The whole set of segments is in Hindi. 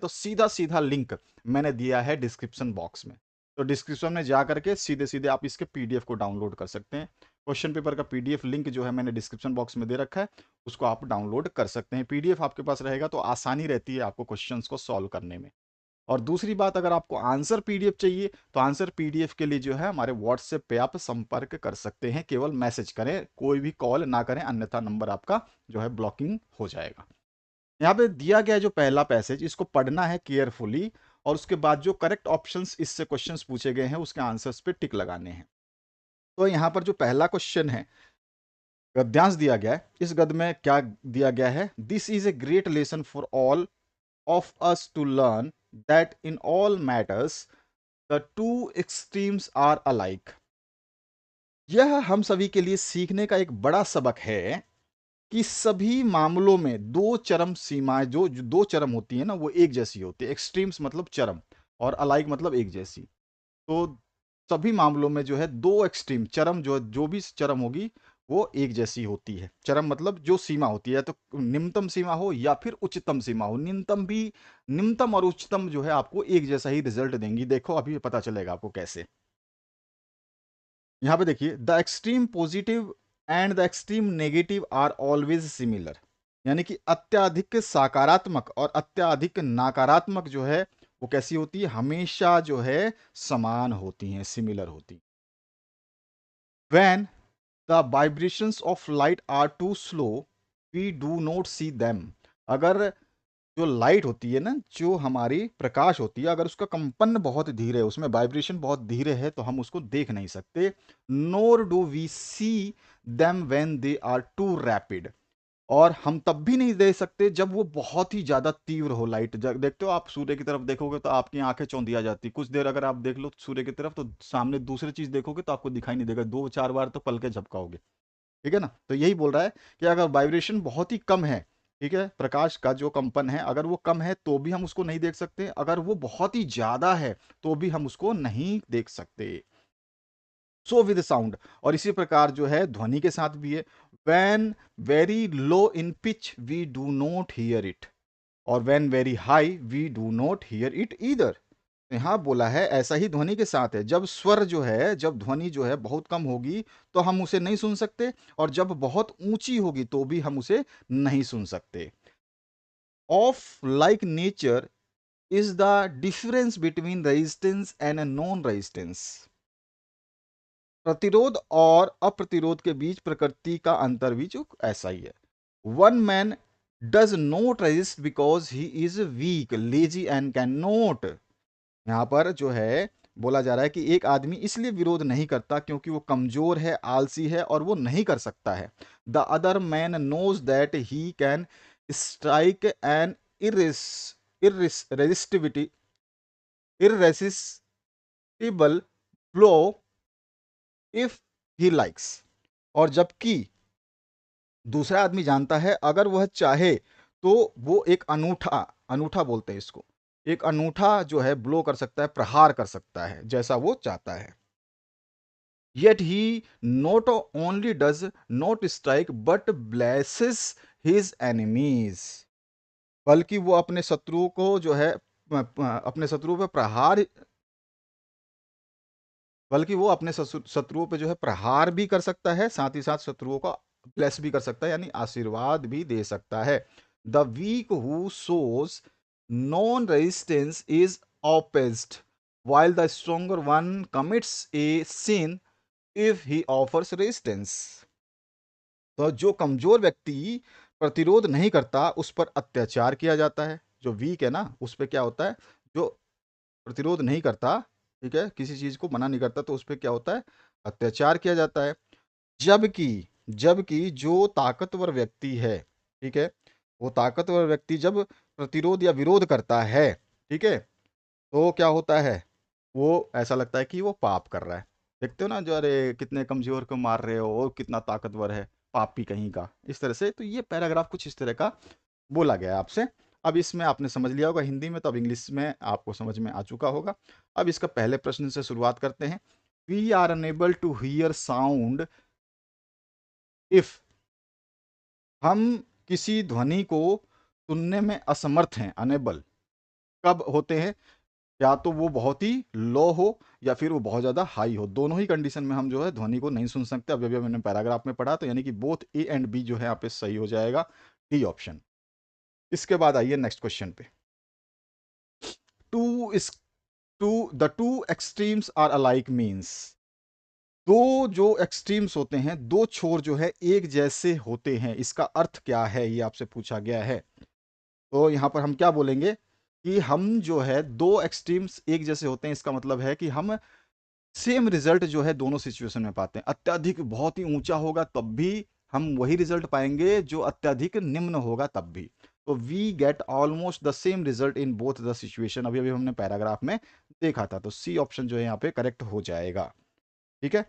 तो सीधा सीधा लिंक मैंने दिया है डिस्क्रिप्शन बॉक्स में। तो डिस्क्रिप्शन में जा करके सीधे सीधे आप इसके पीडीएफ को डाउनलोड कर सकते हैं। क्वेश्चन पेपर का पीडीएफ लिंक जो है मैंने डिस्क्रिप्शन बॉक्स में दे रखा है, उसको आप डाउनलोड कर सकते हैं। पीडीएफ आपके पास रहेगा तो आसानी रहती है आपको क्वेश्चंस को सॉल्व करने में। और दूसरी बात, अगर आपको आंसर पीडीएफ चाहिए तो आंसर पीडीएफ के लिए जो है हमारे व्हाट्सएप पे आप संपर्क कर सकते हैं। केवल मैसेज करें, कोई भी कॉल ना करें, अन्यथा नंबर आपका जो है ब्लॉकिंग हो जाएगा। यहाँ पे दिया गया है जो पहला पैसेज, इसको पढ़ना है केयरफुली और उसके बाद जो करेक्ट ऑप्शंस इससे क्वेश्चंस पूछे गए हैं उसके आंसर्स पे टिक लगाने हैं। तो यहाँ पर जो पहला क्वेश्चन है, गद्यांश दिया गया है। इस गद्य में क्या दिया गया है? This is a great lesson for all of us to learn that in all matters the two extremes are alike. यह हम सभी के लिए सीखने का एक बड़ा सबक है कि सभी मामलों में दो चरम सीमाएं, जो दो चरम होती है ना, वो एक जैसी होती है। एक्सट्रीम्स मतलब चरम और अलाइक मतलब एक जैसी। तो सभी मामलों में जो है दो एक्सट्रीम चरम, जो भी चरम होगी वो एक जैसी होती है। चरम मतलब जो सीमा होती है, तो निम्नतम सीमा हो या फिर उच्चतम सीमा हो, निम्नतम और उच्चतम जो है आपको एक जैसा ही रिजल्ट देंगी। देखो अभी पता चलेगा आपको कैसे। यहां पे देखिए, the extreme positive and the extreme negative are always similar. यानी कि अत्याधिक सकारात्मक और अत्याधिक नकारात्मक जो है वो कैसी होती है? हमेशा जो है समान होती हैं, सिमिलर होती हैं। When the vibrations of light are too slow, we do not see them. अगर जो लाइट होती है ना, जो हमारी प्रकाश होती है, अगर उसका कंपन बहुत धीरे है, उसमें वाइब्रेशन बहुत धीरे है, तो हम उसको देख नहीं सकते। Nor do we see them when they are too rapid. और हम तब भी नहीं देख सकते जब वो बहुत ही ज्यादा तीव्र हो लाइट। देखते हो आप सूर्य की तरफ देखोगे तो आपकी आंखें चौंधिया जाती। कुछ देर अगर आप देख लो सूर्य की तरफ तो सामने दूसरी चीज देखोगे तो आपको दिखाई नहीं देगा, दो चार बार तो पल के झपकाओगे। ठीक है ना? तो यही बोल रहा है कि अगर वाइब्रेशन बहुत ही कम है, ठीक है, प्रकाश का जो कंपन है अगर वो कम है तो भी हम उसको नहीं देख सकते, अगर वो बहुत ही ज्यादा है तो भी हम उसको नहीं देख सकते। सो विद साउंड, और इसी प्रकार जो है ध्वनि के साथ भी है। When very low in pitch we do not hear it, और when very high we do not hear it either. यहां बोला है ऐसा ही ध्वनि के साथ है। जब स्वर जो है, जब ध्वनि जो है बहुत कम होगी तो हम उसे नहीं सुन सकते, और जब बहुत ऊंची होगी तो भी हम उसे नहीं सुन सकते। Of like nature is the difference between resistance and non resistance. प्रतिरोध और अप्रतिरोध के बीच प्रकृति का अंतर भी जो ऐसा ही है। One man does not resist because he is weak, lazy and can not. यहां पर जो है बोला जा रहा है कि एक आदमी इसलिए विरोध नहीं करता क्योंकि वो कमजोर है, आलसी है और वो नहीं कर सकता है। The other man knows that he can strike an irresistivity irresistible blow if he likes. और जबकि दूसरा आदमी जानता है अगर वह चाहे तो वो एक अनूठा, अनूठा बोलते हैं इसको, एक अनूठा जो है ब्लो कर सकता है, प्रहार कर सकता है जैसा वो चाहता है। Yet he not only does not strike but blesses his enemies. बल्कि वो अपने शत्रुओं को जो है अपने शत्रुओं पे प्रहार, बल्कि वो अपने शत्रुओं पे जो है प्रहार भी कर सकता है, साथ ही साथ शत्रुओं का ब्लेस भी कर सकता है, यानी आशीर्वाद भी दे सकता है। The weak who shows non resistance is opposed while the stronger one commits a sin if he offers resistance। तो जो कमजोर व्यक्ति प्रतिरोध नहीं करता उस पर अत्याचार किया जाता है। जो वीक है ना उस पर क्या होता है, जो प्रतिरोध नहीं करता, ठीक है, किसी चीज को मना नहीं करता तो उस पर क्या होता है, अत्याचार किया जाता है। जबकि जबकि जो ताकतवर व्यक्ति है, ठीक है, वो ताकतवर व्यक्ति जब प्रतिरोध या विरोध करता है, ठीक है, तो क्या होता है, वो ऐसा लगता है कि वो पाप कर रहा है। देखते हो ना, जो अरे कितने कमजोर को मार रहे हो और कितना ताकतवर है, पापी कहीं का, इस तरह से। तो ये पैराग्राफ कुछ इस तरह का बोला गया है आपसे। अब इसमें आपने समझ लिया होगा हिंदी में, तो अब इंग्लिश में आपको समझ में आ चुका होगा। अब इसका पहले प्रश्न से शुरुआत करते हैं। We are unable to hear sound if, हम किसी ध्वनि को सुनने में असमर्थ हैं, अनेबल, कब होते हैं, या तो वो बहुत ही लो हो या फिर वो बहुत ज़्यादा हाई हो। दोनों ही कंडीशन में हम जो है ध्वनि को नहीं सुन सकते। अभी अभी मैंने पैराग्राफ में पढ़ा, तो यानी कि बोथ ए एंड बी जो है यहाँ पे सही हो जाएगा, डी ऑप्शन। इसके बाद आइए नेक्स्ट क्वेश्चन पे। टू इस to the two extremes are alike means, दो जो एक्सट्रीम्स होते हैं, दो छोर जो है एक जैसे होते हैं, इसका अर्थ क्या है, ये आपसे पूछा गया है। तो यहाँ पर हम क्या बोलेंगे कि हम जो है दो एक्सट्रीम्स एक जैसे होते हैं, इसका मतलब है कि हम सेम रिजल्ट जो है दोनों सिचुएशन में पाते हैं। अत्यधिक बहुत ही ऊंचा होगा तब भी हम वही रिजल्ट पाएंगे, जो अत्यधिक निम्न होगा तब भी। तो we get almost the same result in both the situation, अभी अभी हमने पैराग्राफ में देखा था। तो सी ऑप्शन जो है यहाँ पे करेक्ट हो जाएगा। ठीक है,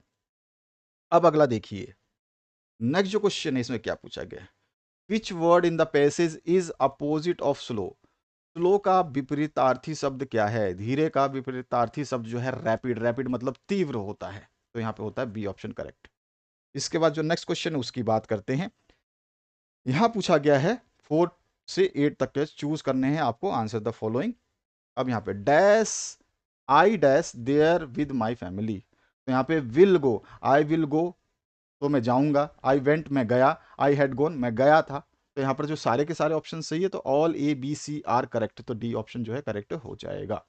अब अगला देखिए, नेक्स्ट जो क्वेश्चन है इसमें क्या पूछा गया है, which word in the passage is opposite of slow. Slow का विपरीतार्थी शब्द क्या है, धीरे का विपरीतार्थी शब्द जो है रैपिड, रैपिड मतलब तीव्र होता है। तो यहाँ पे होता है बी ऑप्शन करेक्ट। इसके बाद जो नेक्स्ट क्वेश्चन है उसकी बात करते हैं। यहाँ पूछा गया है 4 से 8 तक के चूज करने हैं आपको, आंसर द फॉलोइंग। अब यहाँ पे dash I dash there with my family, तो यहाँ पे will go, I will go तो मैं जाऊंगा, आई वेंट मैं गया, आई हैड गोन मैं गया था। तो यहाँ पर जो सारे के सारे ऑप्शन सही है, तो all A B C are correct, तो डी ऑप्शन जो है करेक्ट हो जाएगा।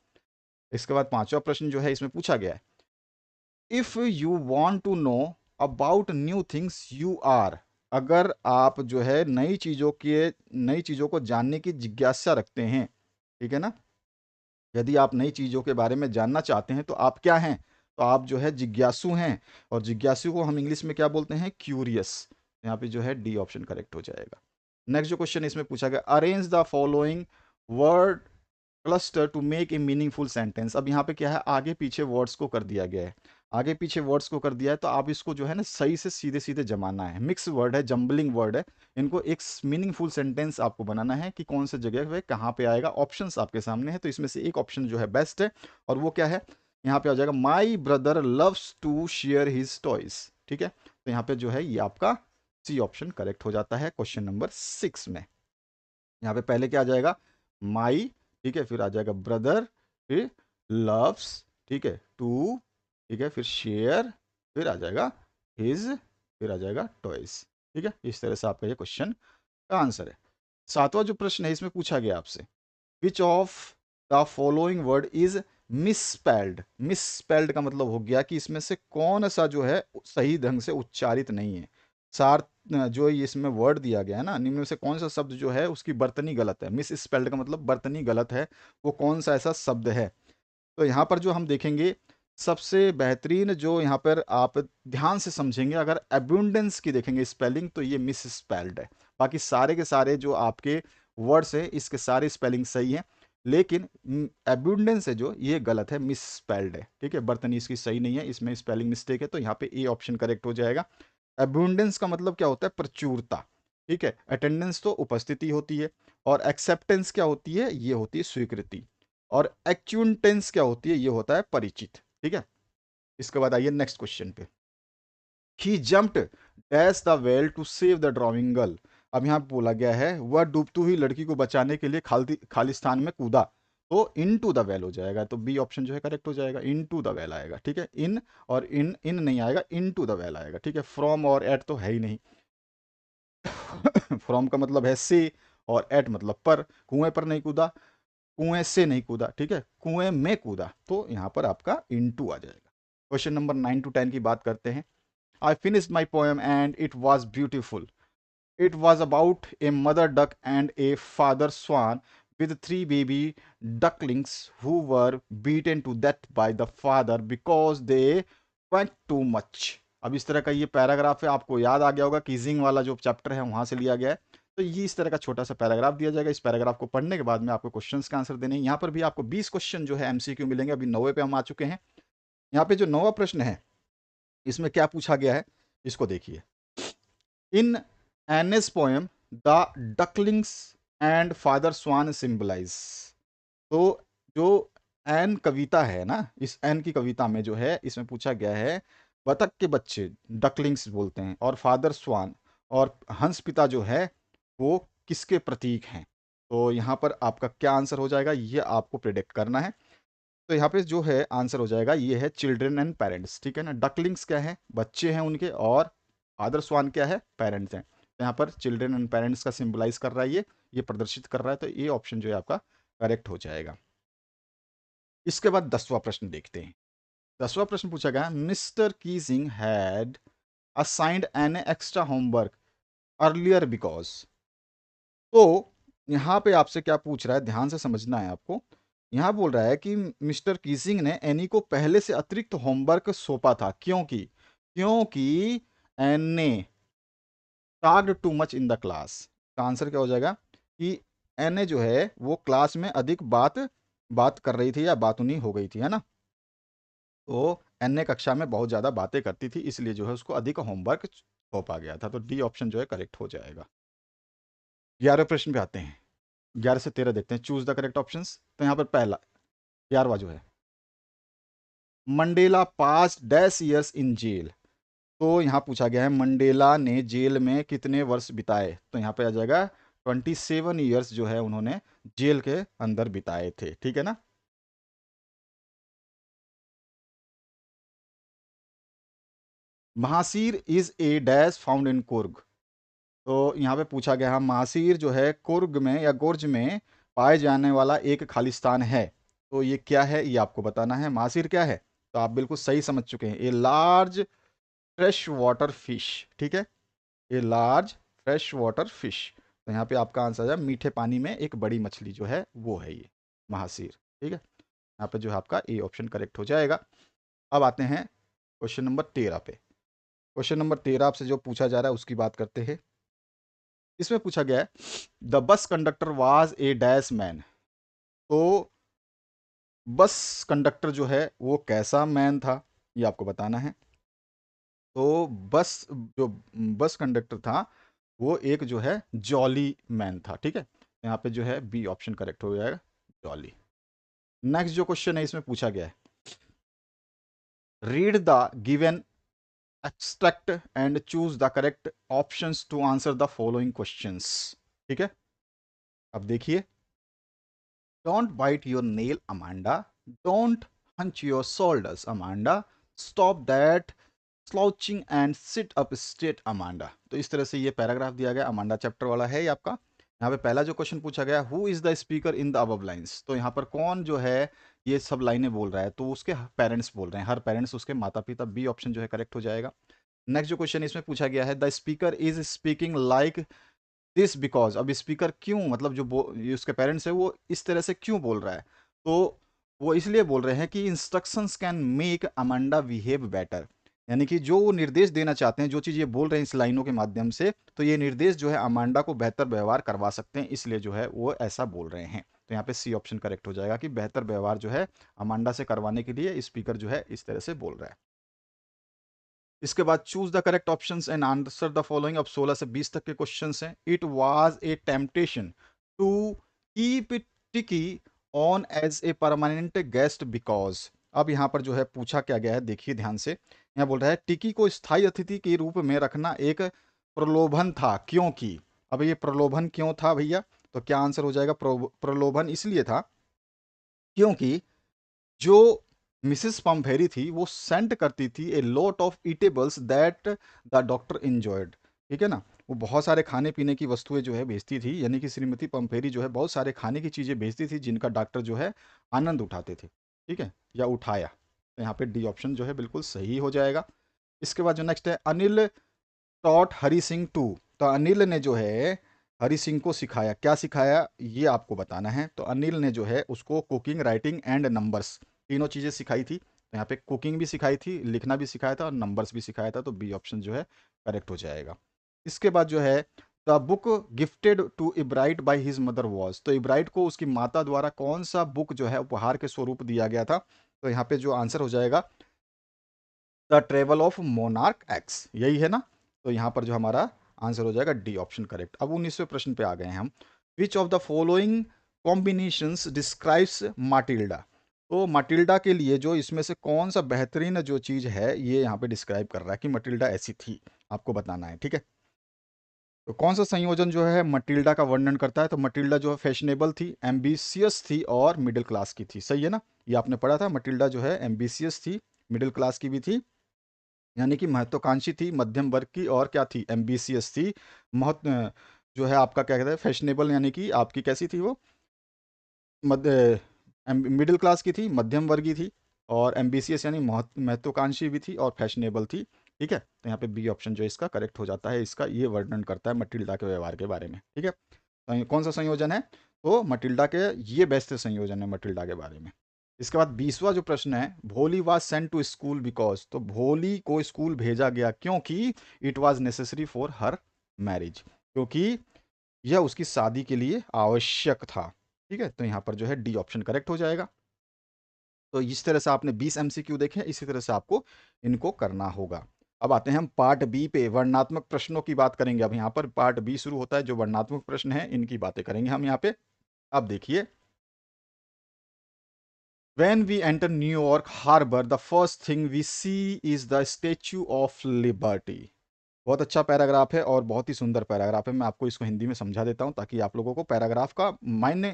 इसके बाद पांचवा प्रश्न जो है इसमें पूछा गया है, if you want to know about new things you are, अगर आप जो है नई चीजों को जानने की जिज्ञासा रखते हैं, ठीक है ना, यदि आप नई चीज़ों के बारे में जानना चाहते हैं तो आप क्या हैं, तो आप जो है जिज्ञासु हैं। और जिज्ञासु को हम इंग्लिश में क्या बोलते हैं, क्यूरियस। यहाँ पे जो है डी ऑप्शन करेक्ट हो जाएगा। नेक्स्ट जो क्वेश्चन इसमें पूछा गया, arrange the following word cluster to make a meaningful sentence. अब यहाँ पे क्या है, आगे पीछे वर्ड्स को कर दिया गया है, आगे पीछे वर्ड्स को कर दिया है, तो आप इसको जो है ना सही से सीधे सीधे जमाना है। मिक्स वर्ड है, जम्बलिंग वर्ड है, इनको एक मीनिंगफुल सेंटेंस आपको बनाना है कि कौन से जगह पे कहाँ पे आएगा। ऑप्शंस आपके सामने है, तो इसमें से एक ऑप्शन जो है बेस्ट है, और वो क्या है, यहाँ पे आ जाएगा my brother loves to share his toys. ठीक है, तो यहाँ पे जो है ये आपका सी ऑप्शन करेक्ट हो जाता है क्वेश्चन नंबर 6 में। यहाँ पे पहले क्या आ जाएगा, माई, ठीक है, फिर आ जाएगा ब्रदर, फिर लव्स, ठीक है, टू, ठीक है, फिर शेयर, फिर आ जाएगा हिज, फिर आ जाएगा टॉयज। ठीक है, इस तरह से आपका ये क्वेश्चन का आंसर है। सातवां जो प्रश्न है इसमें पूछा गया आपसे, which of the following word is misspelled. Misspelled का मतलब हो गया कि इसमें से कौन सा जो है सही ढंग से उच्चारित नहीं है। सार जो इसमें वर्ड दिया गया है ना, निम्न में से कौन सा शब्द जो है उसकी बर्तनी गलत है। मिस स्पेल्ड का मतलब बर्तनी गलत है, वो कौन सा ऐसा शब्द है। तो यहाँ पर जो हम देखेंगे, सबसे बेहतरीन जो यहाँ पर आप ध्यान से समझेंगे, अगर एब्यूंडेंस की देखेंगे स्पेलिंग, तो ये मिस स्पेल्ड है। बाकी सारे के सारे जो आपके वर्ड्स है इसके सारे स्पेलिंग सही है, लेकिन एब्यूंडेंस है जो ये गलत है, मिस स्पेल्ड है। ठीक है, बर्तनी इसकी सही नहीं है, इसमें स्पेलिंग मिस्टेक है, तो यहाँ पे ए ऑप्शन करेक्ट हो जाएगा। अबुंडेंस का मतलब क्या होता है, प्रचुरता। ठीक है, अटेंडेंस तो उपस्थिति होती है, और एक्सेप्टेंस क्या होती है, ये होती है स्वीकृति, और एक्चुएंटेंस क्या होती है, ये होता है परिचित। ठीक है, इसके बाद आइए नेक्स्ट क्वेश्चन पे। He jumped dash the well to save the drowning girl. अब यहाँ बोला गया है वह डूबती हुई लड़की को बचाने के लिए खाली स्थान में कूदा, तो इन टू द वेल हो जाएगा। तो बी ऑप्शन जो है करेक्ट हो जाएगा, इन टू द वेल आएगा। ठीक है, इन और इन नहीं आएगा, इन टू द वेल आएगा। ठीक है, फ्रॉम और एट तो है ही नहीं। फ्रॉम का मतलब है से, और एट मतलब पर। कुएं पर नहीं कूदा, कुएं से नहीं कूदा, ठीक है, कुएं में कूदा, तो यहाँ पर आपका इनटू आ जाएगा। क्वेश्चन नंबर 9 to 10 की बात करते हैं। I finished my poem and it was beautiful. It was about a mother duck and a father swan with 3 baby ducklings who were beaten to death by the father because they went too much। अब इस तरह का ये पैराग्राफ है, आपको याद आ गया होगा किजिंग वाला जो चैप्टर है वहां से लिया गया है। तो ये इस तरह का छोटा सा पैराग्राफ दिया जाएगा, इस पैराग्राफ को पढ़ने के बाद में आपको क्वेश्चंस का आंसर देने हैं। यहाँ पर भी आपको 20 क्वेश्चन जो है एमसीक्यू मिलेंगे, अभी 9वें पे हम आ चुके हैं। यहाँ पे जो 9वां प्रश्न है इसमें क्या पूछा गया है, इसको देखिए। In NS poem the ducklings and father swan symbolise. तो जो एन कविता है ना, इस एन की कविता में जो है इसमें पूछा गया है, बतख के बच्चे डकलिंग्स बोलते हैं, और फादर स्वान और हंस पिता जो है वो किसके प्रतीक हैं। तो यहाँ पर आपका क्या आंसर हो जाएगा, ये आपको प्रिडिक्ट करना है। तो यहाँ पे जो है आंसर हो जाएगा, ये है चिल्ड्रन एंड पेरेंट्स, ठीक है ना। डकलिंग्स क्या है, बच्चे हैं उनके, और आदर स्वान क्या है, पेरेंट्स हैं। तो यहाँ पर चिल्ड्रन एंड पेरेंट्स का सिंबलाइज कर रहा है, ये प्रदर्शित कर रहा है, तो ये ऑप्शन जो है आपका करेक्ट हो जाएगा। इसके बाद 10वां प्रश्न देखते हैं। 10वां प्रश्न पूछा गया, mister Keesing had assigned an extra homework earlier because. तो यहाँ पे आपसे क्या पूछ रहा है, ध्यान से समझना है आपको। यहाँ बोल रहा है कि मिस्टर कीसिंग ने एनी को पहले से अतिरिक्त होमवर्क सौंपा था, क्योंकि क्योंकि एन ने talked too much in the class. का आंसर क्या हो जाएगा कि एन ने जो है वो क्लास में अधिक बात बात कर रही थी या बातूनी हो गई थी, है ना। तो एन ने कक्षा में बहुत ज़्यादा बातें करती थी, इसलिए जो है उसको अधिक होमवर्क सौंपा गया था। तो डी ऑप्शन जो है करेक्ट हो जाएगा। 11वें प्रश्न पे आते हैं। 11 से 13 देखते हैं, चूज द करेक्ट ऑप्शंस। तो यहाँ पर पहला 11वां जो है, Mandela pass dash years in jail. तो यहाँ पूछा गया है मंडेला ने जेल में कितने वर्ष बिताए। तो यहाँ पे आ जाएगा 27 ईयर्स जो है उन्होंने जेल के अंदर बिताए थे, ठीक है ना। Mahseer is a dash found in Coorg. तो यहाँ पे पूछा गया है महासीर जो है कुर्ग में या गुर्ज में पाए जाने वाला एक खालिस्तान है। तो ये क्या है, ये आपको बताना है। महासीर क्या है, तो आप बिल्कुल सही समझ चुके हैं, a large fresh water fish, ठीक है। A large fresh water fish. तो यहाँ पे आपका आंसर है मीठे पानी में एक बड़ी मछली जो है वो है ये महासीर, ठीक है। यहाँ पे जो है आपका ए ऑप्शन करेक्ट हो जाएगा। अब आते हैं क्वेश्चन नंबर 13 पे। क्वेश्चन नंबर 13 आपसे जो पूछा जा रहा है उसकी बात करते हैं। इसमें पूछा गया है the bus conductor was a dash man. तो बस कंडक्टर जो है वो कैसा मैन था, ये आपको बताना है। तो बस जो बस कंडक्टर था वो एक जो है जॉली मैन था, ठीक है। यहाँ पे जो है बी ऑप्शन करेक्ट हो जाएगा, जॉली। नेक्स्ट जो क्वेश्चन है इसमें पूछा गया है, read the given extract and choose the correct options to answer the following questions, ठीक है। अब देखिए, don't bite your nail Amanda, don't hunch your shoulders Amanda, stop that slouching and sit up straight Amanda. तो इस तरह से ये पैराग्राफ दिया गया, अमांडा चैप्टर वाला है ये आपका। यहाँ पे पहला जो क्वेश्चन पूछा गया, who is the speaker in the above lines. तो यहाँ पर कौन जो है ये सब लाइनें बोल रहा है, तो उसके पेरेंट्स बोल रहे हैं, हर पेरेंट्स उसके माता पिता। बी ऑप्शन जो है करेक्ट हो जाएगा। नेक्स्ट जो क्वेश्चन इसमें पूछा गया है, the speaker is speaking like this because. अब स्पीकर क्यों, मतलब जो ये उसके पेरेंट्स है वो इस तरह से क्यों बोल रहा है, तो वो इसलिए बोल रहे हैं कि instructions can make Amanda behave better. यानी कि जो वो निर्देश देना चाहते हैं, जो चीज़ ये बोल रहे हैं इस लाइनों के माध्यम से, तो ये निर्देश जो है अमांडा को बेहतर व्यवहार करवा सकते हैं, इसलिए जो है वो ऐसा बोल रहे हैं। तो यहाँ पे सी ऑप्शन करेक्ट हो जाएगा कि बेहतर व्यवहार जो है अमांडा से करवाने के लिए स्पीकर जो है इस तरह से बोल रहा है। इसके बाद choose the correct options and answer the following. अब 16 से 20 तक के क्वेश्चंस हैं। It was a temptation to keep it Tikki on as a permanent guest because. अब यहाँ पर जो है पूछा क्या गया है, देखिए ध्यान से। यहाँ बोल रहा है टिकी को स्थायी अतिथि के रूप में रखना एक प्रलोभन था, क्योंकि। अब ये प्रलोभन क्यों था भैया, तो क्या आंसर हो जाएगा, प्रलोभन इसलिए था क्योंकि जो मिसेस पम्फेरी थी वो सेंड करती थी ए lot of eatables that the doctor enjoyed, ठीक है ना। वो बहुत सारे खाने पीने की वस्तुएं जो है भेजती थी, यानी कि श्रीमती पम्फेरी जो है बहुत सारे खाने की चीज़ें भेजती थी जिनका डॉक्टर जो है आनंद उठाते थे, ठीक है, या उठाया। तो यहाँ पे डी ऑप्शन जो है बिल्कुल सही हो जाएगा। इसके बाद जो नेक्स्ट है, अनिल टॉट हरी सिंह टू। तो अनिल ने जो है हरी सिंह को सिखाया, क्या सिखाया ये आपको बताना है। तो अनिल ने जो है उसको कुकिंग, राइटिंग एंड नंबर्स, तीनों चीज़ें सिखाई थी। तो यहाँ पे कुकिंग भी सिखाई थी, लिखना भी सिखाया था और नंबर्स भी सिखाया था। तो बी ऑप्शन जो है करेक्ट हो जाएगा। इसके बाद जो है, the book gifted to Ebright by his mother was. तो इब्राइट को उसकी माता द्वारा कौन सा बुक जो है उपहार के स्वरूप दिया गया था। तो यहाँ पे जो आंसर हो जाएगा, the travel of monarch x, यही है ना। तो यहाँ पर जो हमारा आंसर हो जाएगा डी ऑप्शन करेक्ट। अब 19वें प्रश्न पे आ गए हैं हम। Which of the following combinations describes माटिल्डा। तो माटिल्डा के लिए जो इसमें से कौन सा बेहतरीन जो चीज़ है ये यहाँ पे डिस्क्राइब कर रहा है कि माटिल्डा ऐसी थी, आपको बताना है, ठीक है। तो कौन सा संयोजन जो है मटिल्डा का वर्णन करता है? तो मटिल्डा जो है फैशनेबल थी, एम्बिशियस थी और मिडिल क्लास की थी। सही है ना? ये आपने पढ़ा था, मटिल्डा जो है एम्बिशियस थी, मिडिल क्लास की भी थी, यानी कि महत्वाकांक्षी थी, मध्यम वर्ग की, और क्या थी? एम्बिशियस थी। महत्व जो है आपका क्या कहते हैं, फैशनेबल, यानी कि आपकी कैसी थी वो? मध्य मिडिल क्लास की थी, मध्यम वर्गीय थी, और एम्बिशियस यानी महत्वाकांक्षी भी थी और फैशनेबल थी। ठीक है, तो यहाँ पे बी ऑप्शन जो है इसका करेक्ट हो जाता है। इसका ये वर्णन करता है मटिल्डा के व्यवहार के बारे में। ठीक है, तो ये कौन सा संयोजन है? तो मटिल्डा के, ये बेस्ट संयोजन है मटिल्डा के बारे में। इसके बाद 20वां जो प्रश्न है, Bholi was sent to school because, तो भोली को स्कूल भेजा गया क्योंकि it was necessary for her marriage, क्योंकि यह उसकी शादी के लिए आवश्यक था। ठीक है, तो यहाँ पर जो है डी ऑप्शन करेक्ट हो जाएगा। तो इस तरह से आपने 20 एमसीक्यू देखे, इसी तरह से आपको इनको करना होगा। अब आते हैं हम पार्ट बी पे, वर्णनात्मक प्रश्नों की बात करेंगे। अब यहाँ पर पार्ट बी शुरू होता है, जो वर्णनात्मक प्रश्न है इनकी बातें करेंगे हम यहाँ पे। अब देखिए, When we enter New York Harbor, the first thing we see is the Statue of Liberty. बहुत अच्छा पैराग्राफ है और बहुत ही सुंदर पैराग्राफ है। मैं आपको इसको हिंदी में समझा देता हूँ ताकि आप लोगों को पैराग्राफ का मायने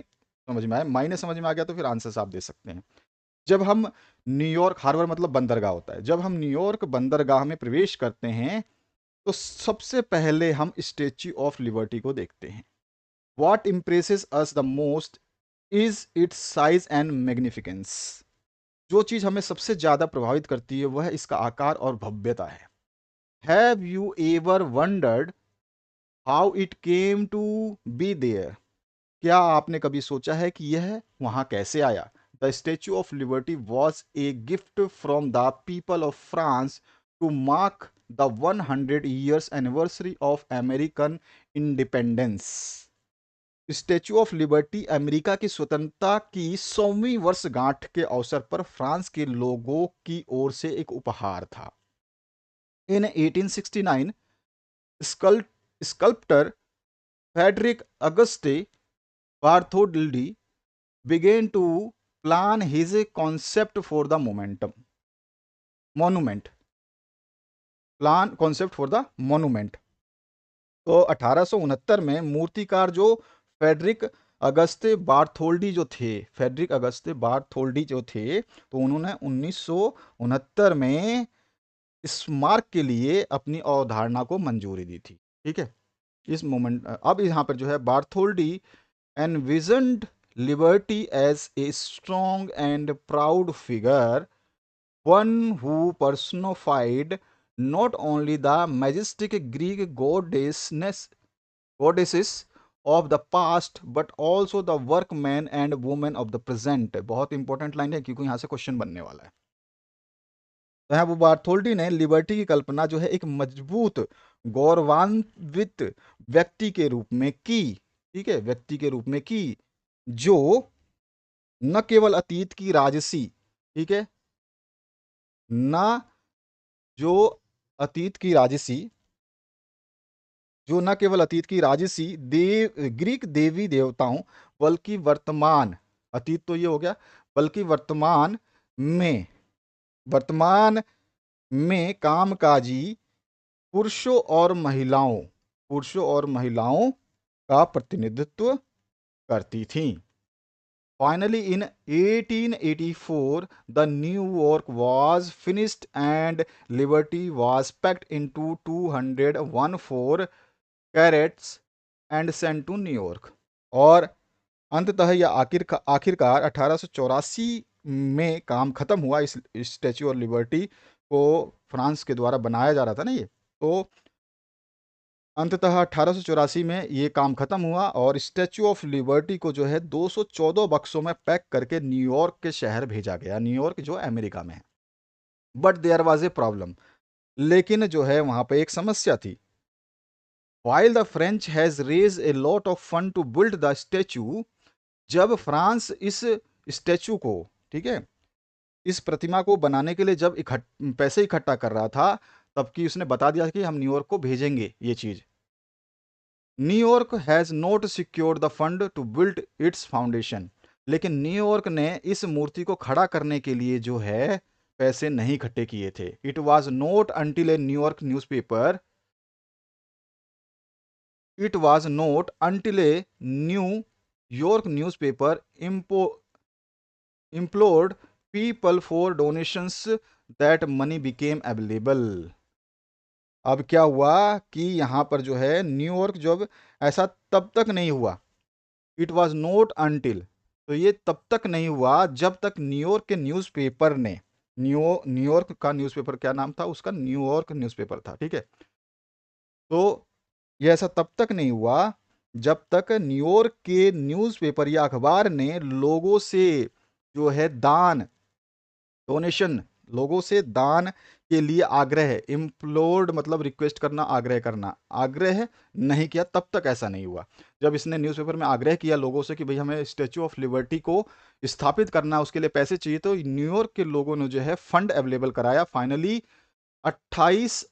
समझ में आए। मायने समझ में आ गया तो फिर आंसर्स आप दे सकते हैं। जब हम न्यूयॉर्क हार्बर मतलब बंदरगाह होता है, जब हम न्यूयॉर्क बंदरगाह में प्रवेश करते हैं तो सबसे पहले हम स्टेच्यू ऑफ लिबर्टी को देखते हैं। What impresses us the most is its size and magnificence. जो चीज हमें सबसे ज्यादा प्रभावित करती है वह है इसका आकार और भव्यता है। Have you ever wondered how it came to be there. क्या आपने कभी सोचा है कि यह वहां कैसे आया? The Statue of Liberty was a gift from the people of France to mark the 100 years anniversary of American independence. Statue of Liberty America की स्वतंत्रता की 100वीं वर्षगांठ के अवसर पर फ्रांस के लोगों की ओर से एक उपहार था। In 1869 sculptor Frederic Auguste Bartholdi began to plan his concept for the monument plan concept for the monument। तो 1869 में मूर्तिकार जो फेडरिक अगस्ते बार्थोल्डी जो थे, फेडरिक अगस्ते बार्थोल्डी जो थे, तो उन्होंने 1969 में स्मारक के लिए अपनी अवधारणा को मंजूरी दी थी। ठीक है, इस मोमेंट, अब यहाँ पर जो है बार्थोल्डी envisioned liberty as a strong and proud figure, one who personified not only the majestic Greek goddesses of the past but also the workmen and women of the present। बहुत इंपॉर्टेंट लाइन है क्योंकि यहाँ से क्वेश्चन बनने वाला है। तो यहाँ वो बार्थोल्डी ने लिबर्टी की कल्पना जो है एक मजबूत गौरवान्वित व्यक्ति के रूप में की। ठीक है, व्यक्ति के रूप में की जो न केवल अतीत की राजसी, ठीक है, न जो अतीत की राजसी, जो न केवल अतीत की राजसी ग्रीक देवी देवताओं, बल्कि वर्तमान, अतीत तो ये हो गया, बल्कि में वर्तमान में कामकाजी पुरुषों और महिलाओं का प्रतिनिधित्व करती थीं। Finally, in 1884, the New York was finished and Liberty was packed into 214 carats and sent to New York। और अंततः यह आखिरकार 1884 में काम खत्म हुआ। इस स्टैच्यू ऑफ लिबर्टी को फ्रांस के द्वारा बनाया जा रहा था ना ये, तो अंततः 1884 में ये काम खत्म हुआ और स्टैच्यू ऑफ लिबर्टी को जो है 214 बक्सों में पैक करके न्यूयॉर्क के शहर भेजा गया, न्यूयॉर्क जो अमेरिका में है। But there was a problem, लेकिन जो है वहां पे एक समस्या थी। While the French has raise a lot of fund to build the statue, जब फ्रांस इस स्टैच्यू को, ठीक है, इस प्रतिमा को बनाने के लिए जब पैसे इकट्ठा कर रहा था, तब की उसने बता दिया कि हम न्यूयॉर्क को भेजेंगे ये चीज। New York has not secured the fund to build its foundation, लेकिन न्यूयॉर्क ने इस मूर्ति को खड़ा करने के लिए जो है पैसे नहीं इकट्ठे किए थे। It was not until A New York newspaper it was not until a new York news paper implored people for donations that money became available। अब क्या हुआ कि यहाँ पर जो है न्यूयॉर्क जब, ऐसा तब तक नहीं हुआ, इट वॉज नोट अनटिल, तो ये तब तक नहीं हुआ जब तक न्यूयॉर्क के न्यूज़पेपर ने, न्यूयॉर्क का न्यूज़पेपर क्या नाम था उसका, न्यूयॉर्क न्यूज़पेपर था, ठीक है। तो ये ऐसा तब तक नहीं हुआ जब तक न्यूयॉर्क के न्यूज़पेपर या अखबार ने लोगों से जो है दान, डोनेशन, लोगों से दान के लिए आग्रह, इम्प्लोर्ड मतलब रिक्वेस्ट करना, आग्रह करना, आग्रह नहीं किया, तब तक ऐसा नहीं हुआ। जब इसने न्यूज़पेपर में आग्रह किया लोगों से कि भाई हमें स्टैचू ऑफ लिबर्टी को स्थापित करना, उसके लिए पैसे चाहिए, तो न्यूयॉर्क के लोगों ने जो है फंड अवेलेबल कराया। फाइनली 28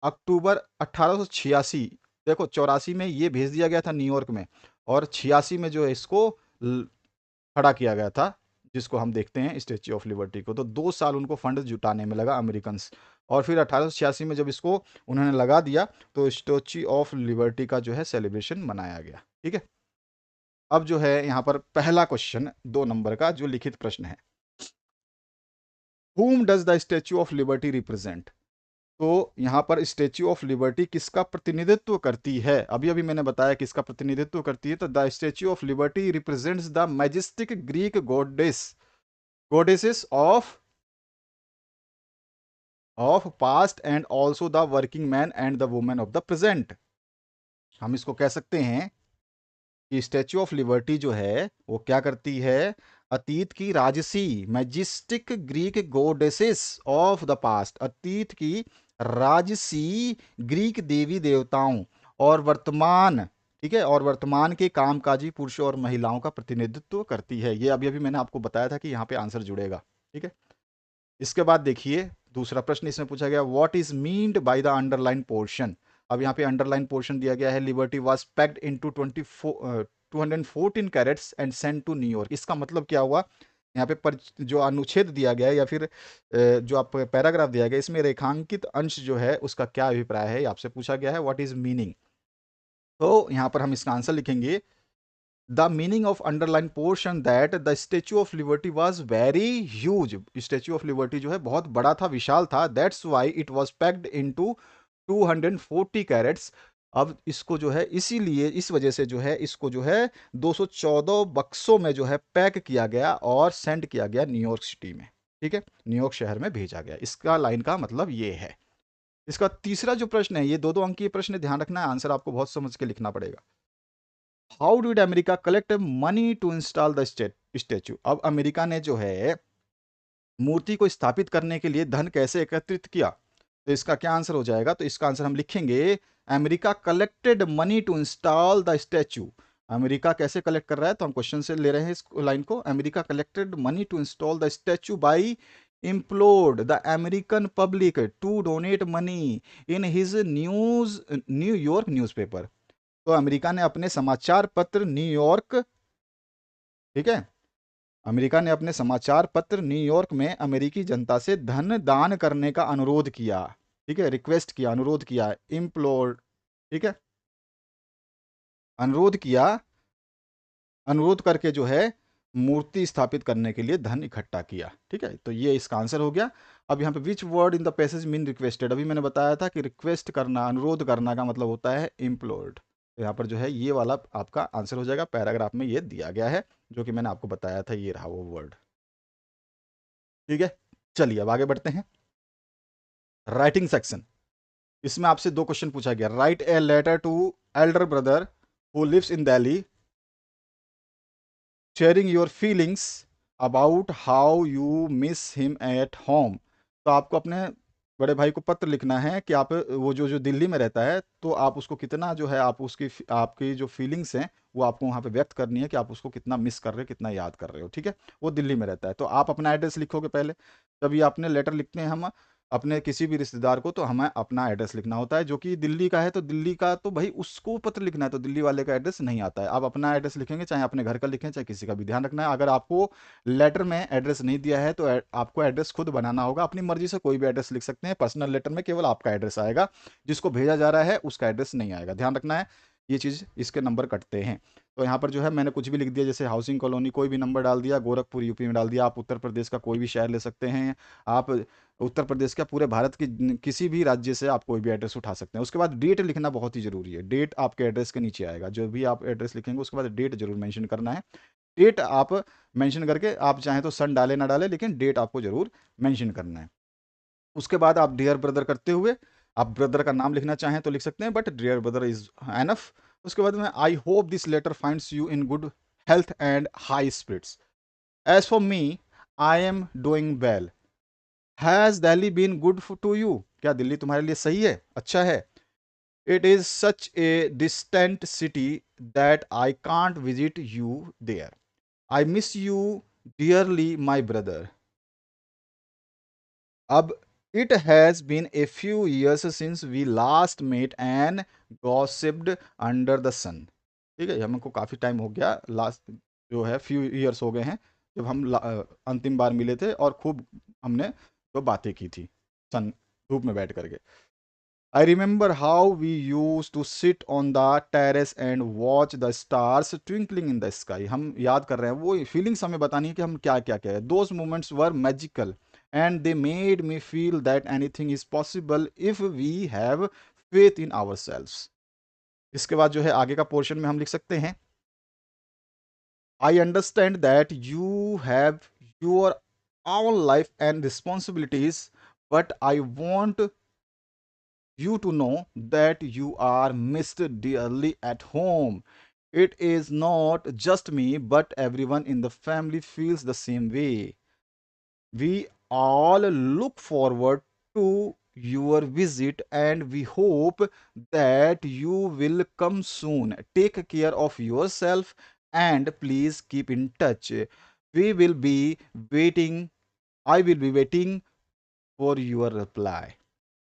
अक्टूबर 1886, देखो 84 में ये भेज दिया गया था न्यूयॉर्क में, और 86 में जो है इसको खड़ा किया गया था, जिसको हम देखते हैं स्टैच्यू ऑफ लिबर्टी को। तो 2 साल उनको फंड जुटाने में लगा अमेरिकन, और फिर 1886 में जब इसको उन्होंने लगा दिया तो स्टैच्यू ऑफ लिबर्टी का जो है सेलिब्रेशन मनाया गया, ठीक है। अब जो है यहाँ पर पहला क्वेश्चन 2 नंबर का जो लिखित प्रश्न है, whom does the statue of liberty represent। तो यहाँ पर स्टैच्यू ऑफ लिबर्टी किसका प्रतिनिधित्व करती है, अभी अभी मैंने बताया किसका प्रतिनिधित्व करती है, तो the statue of liberty represents the majestic Greek goddesses of past and also the working man and the woman of the present। हम इसको कह सकते हैं कि स्टैच्यू ऑफ लिबर्टी जो है वो क्या करती है, अतीत की राजसी, majestic Greek goddesses of the past, अतीत की राजसी ग्रीक देवी देवताओं और वर्तमान, ठीक है, और वर्तमान के कामकाजी पुरुषों और महिलाओं का प्रतिनिधित्व करती है। ये अभी अभी मैंने आपको बताया था कि यहाँ पे आंसर जुड़ेगा, ठीक है। इसके बाद देखिए दूसरा प्रश्न इसमें पूछा गया, what is meant by the underline portion. अब यहाँ पे अंडरलाइन पोर्शन दिया गया है, Liberty was packed into 214 crates and sent to New York. इसका मतलब क्या हुआ, यहाँ पे जो अनुच्छेद दिया गया है या फिर जो आप पैराग्राफ दिया गया, इसमें रेखांकित अंश जो है उसका क्या अभिप्राय है, आपसे पूछा गया है, व्हाट इज मीनिंग। तो यहाँ पर हम इसका आंसर लिखेंगे, the meaning of underline portion that the Statue of Liberty was very huge. Statue of Liberty जो है बहुत बड़ा था, विशाल था, that's why it was packed in to 240 crates. अब इसको जो है इसीलिए, इस वजह से जो है इसको जो है 214 बक्सों में जो है पैक किया गया और सेंड किया गया न्यूयॉर्क सिटी में, ठीक है, न्यूयॉर्क शहर में भेजा गया। इसका लाइन का मतलब ये है। इसका तीसरा जो प्रश्न है, ये 2-2 अंक की प्रश्न, ध्यान रखना है, आंसर आपको बहुत समझ के लिखना पड़ेगा। How did America collect money to install the statue. अब अमेरिका ने जो है मूर्ति को स्थापित करने के लिए धन कैसे एकत्रित किया, तो इसका क्या आंसर हो जाएगा, तो इसका आंसर हम लिखेंगे, America collected money to install the statue. America कैसे कलेक्ट कर रहा है, तो हम क्वेश्चन से ले रहे हैं इस लाइन को, America collected money to install the statue by implored the American public to donate money in his New York newspaper. तो अमेरिका ने अपने समाचार पत्र न्यूयॉर्क, ठीक है, अमेरिका ने अपने समाचार पत्र न्यूयॉर्क में अमेरिकी जनता से धन दान करने का अनुरोध किया, ठीक है, रिक्वेस्ट किया, अनुरोध किया, इम्प्लोर, ठीक है, अनुरोध किया, अनुरोध करके जो है मूर्ति स्थापित करने के लिए धन इकट्ठा किया, ठीक है। तो ये इसका आंसर हो गया। अब यहाँ पे which word in the passage mean requested, अभी मैंने बताया था कि रिक्वेस्ट करना, अनुरोध करना का मतलब होता है इम्प्लोर्ड। तो यहाँ पर जो है ये वाला आपका आंसर हो जाएगा, पैराग्राफ में ये दिया गया है जो कि मैंने आपको बताया था, ये रहा वो वर्ड, ठीक है। चलिए अब आगे बढ़ते हैं, राइटिंग सेक्शन। इसमें आपसे 2 क्वेश्चन पूछा गया, write a letter to elder brother who lives in Delhi sharing your feelings about how you miss him at home. तो आपको अपने बड़े भाई को पत्र लिखना है कि आप, वो जो दिल्ली में रहता है, तो आप उसको कितना जो है, आप उसकी आपकी जो फीलिंग्स हैं वो आपको वहाँ पे व्यक्त करनी है कि आप उसको कितना मिस कर रहे हो, कितना याद कर रहे हो, ठीक है। वो दिल्ली में रहता है, तो आप अपना एड्रेस लिखोगे पहले, तभी आपने लेटर लिखते हैं हम अपने किसी भी रिश्तेदार को, तो हमें अपना एड्रेस लिखना होता है, जो कि दिल्ली का है तो दिल्ली का, तो भाई उसको पत्र लिखना है, तो दिल्ली वाले का एड्रेस नहीं आता है। आप अपना एड्रेस लिखेंगे, चाहे अपने घर का लिखें चाहे किसी का भी, ध्यान रखना है अगर आपको लेटर में एड्रेस नहीं दिया है तो आपको एड्रेस खुद बनाना होगा। अपनी मर्जी से कोई भी एड्रेस लिख सकते हैं, पर्सनल लेटर में केवल आपका एड्रेस आएगा, जिसको भेजा जा रहा है उसका एड्रेस नहीं आएगा, ध्यान रखना है। ये चीज़ इसके नंबर कटते हैं। तो यहाँ पर जो है मैंने कुछ भी लिख दिया, जैसे हाउसिंग कॉलोनी कोई भी नंबर डाल दिया, गोरखपुर यूपी में डाल दिया। आप उत्तर प्रदेश का कोई भी शहर ले सकते हैं, आप उत्तर प्रदेश का पूरे भारत की किसी भी राज्य से आप कोई भी एड्रेस उठा सकते हैं। उसके बाद डेट लिखना बहुत ही ज़रूरी है। डेट आपके एड्रेस के नीचे आएगा, जो भी आप एड्रेस लिखेंगे उसके बाद डेट जरूर मेंशन करना है। डेट आप मेंशन करके, आप चाहें तो सन डालें ना डालें, लेकिन डेट आपको जरूर मेंशन करना है। उसके बाद आप डियर ब्रदर करते हुए आप ब्रदर का नाम लिखना चाहें तो लिख सकते हैं, but dear brother is enough. उसके बाद में I hope this letter finds you in good health and high spirits. As for me, I am doing well. Has Delhi been good to you? क्या दिल्ली तुम्हारे लिए सही है, अच्छा है? It is such a distant city that I can't visit you there. I miss you dearly my brother. अब it has been a few years since we last met and gossiped under the sun। ठीक है, हमको काफ़ी टाइम हो गया, लास्ट जो है फ्यू ईयर्स हो गए हैं जब हम अंतिम बार मिले थे और खूब हमने तो बातें की थी सन, धूप में बैठ करके। I remember how we used to sit on the terrace and watch the stars twinkling in the sky। हम याद कर रहे हैं, वो फीलिंग्स हमें बतानी है कि हम क्या क्या क्या है। Those moments were magical and they made me feel that anything is possible if we have faith in ourselves। इसके बाद जो है आगे का पोर्शन में हम लिख सकते हैं, I understand that you have your own life and responsibilities, but I want you to know that you are missed dearly at home। It is not just me, but everyone in the family feels the same way। We all look forward to your visit and we hope that you will come soon। Take care of yourself and please keep in touch। We will be waiting, I will be waiting for your reply।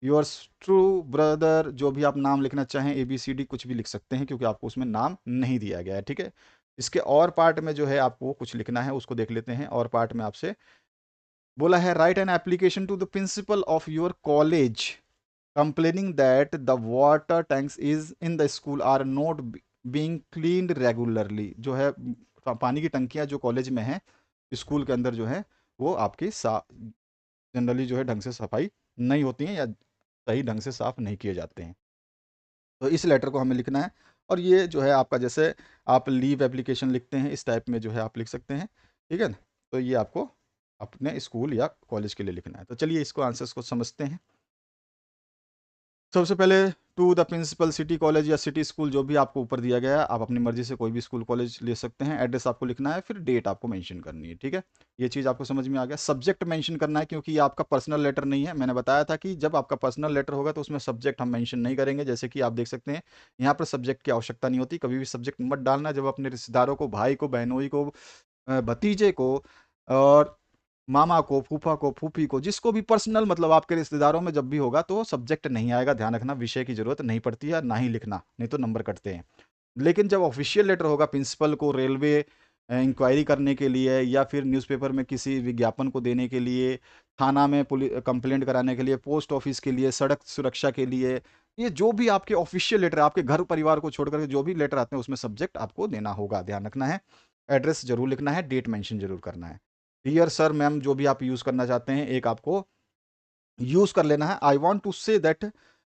Yours true brother. जो भी आप नाम लिखना चाहें, ए बी सी डी कुछ भी लिख सकते हैं, क्योंकि आपको उसमें नाम नहीं दिया गया है। ठीक है, इसके और पार्ट में जो है आपको कुछ लिखना है, उसको देख लेते हैं। और पार्ट में आपसे बोला है, write an application to the principal of your college complaining that the water tanks is in the school are not being cleaned regularly. जो है पानी की टंकियां जो कॉलेज में है, स्कूल के अंदर जो है, वो आपकी जनरली जो है ढंग से सफाई नहीं होती हैं या सही ढंग से साफ नहीं किए जाते हैं। तो इस लेटर को हमें लिखना है। और ये जो है आपका, जैसे आप लीव एप्लीकेशन लिखते हैं, इस टाइप में जो है आप लिख सकते हैं। ठीक है ना, तो ये आपको अपने स्कूल या कॉलेज के लिए लिखना है। तो चलिए इसको आंसर्स को समझते हैं। सबसे पहले, to the principal city college या सिटी स्कूल, जो भी आपको ऊपर दिया गया है, आप अपनी मर्जी से कोई भी स्कूल कॉलेज ले सकते हैं। एड्रेस आपको लिखना है, फिर डेट आपको मेंशन करनी है। ठीक है, ये चीज़ आपको समझ में आ गया। सब्जेक्ट मेंशन करना है, क्योंकि ये आपका पर्सनल लेटर नहीं है। मैंने बताया था कि जब आपका पर्सनल लेटर होगा तो उसमें सब्जेक्ट हम मेंशन नहीं करेंगे। जैसे कि आप देख सकते हैं, यहाँ पर सब्जेक्ट की आवश्यकता नहीं होती। कभी भी सब्जेक्ट मत डालना जब अपने रिश्तेदारों को, भाई को, बहनोई को, भतीजे को, और मामा को, फूफा को, फूफी को, जिसको भी पर्सनल, मतलब आपके रिश्तेदारों में जब भी होगा तो सब्जेक्ट नहीं आएगा। ध्यान रखना, विषय की जरूरत नहीं पड़ती है, ना ही लिखना, नहीं तो नंबर कटते हैं। लेकिन जब ऑफिशियल लेटर होगा प्रिंसिपल को, रेलवे इंक्वायरी करने के लिए, या फिर न्यूज़पेपर में किसी विज्ञापन को देने के लिए, थाना में पुलिस कंप्लेंट कराने के लिए, पोस्ट ऑफिस के लिए, सड़क सुरक्षा के लिए, ये जो भी आपके ऑफिशियल लेटर, आपके घर परिवार को छोड़कर जो भी लेटर आते हैं, उसमें सब्जेक्ट आपको देना होगा। ध्यान रखना है, एड्रेस जरूर लिखना है, डेट मेंशन जरूर करना है। डियर सर, मैम, जो भी आप यूज़ करना चाहते हैं, एक आपको यूज़ कर लेना है। I want to say that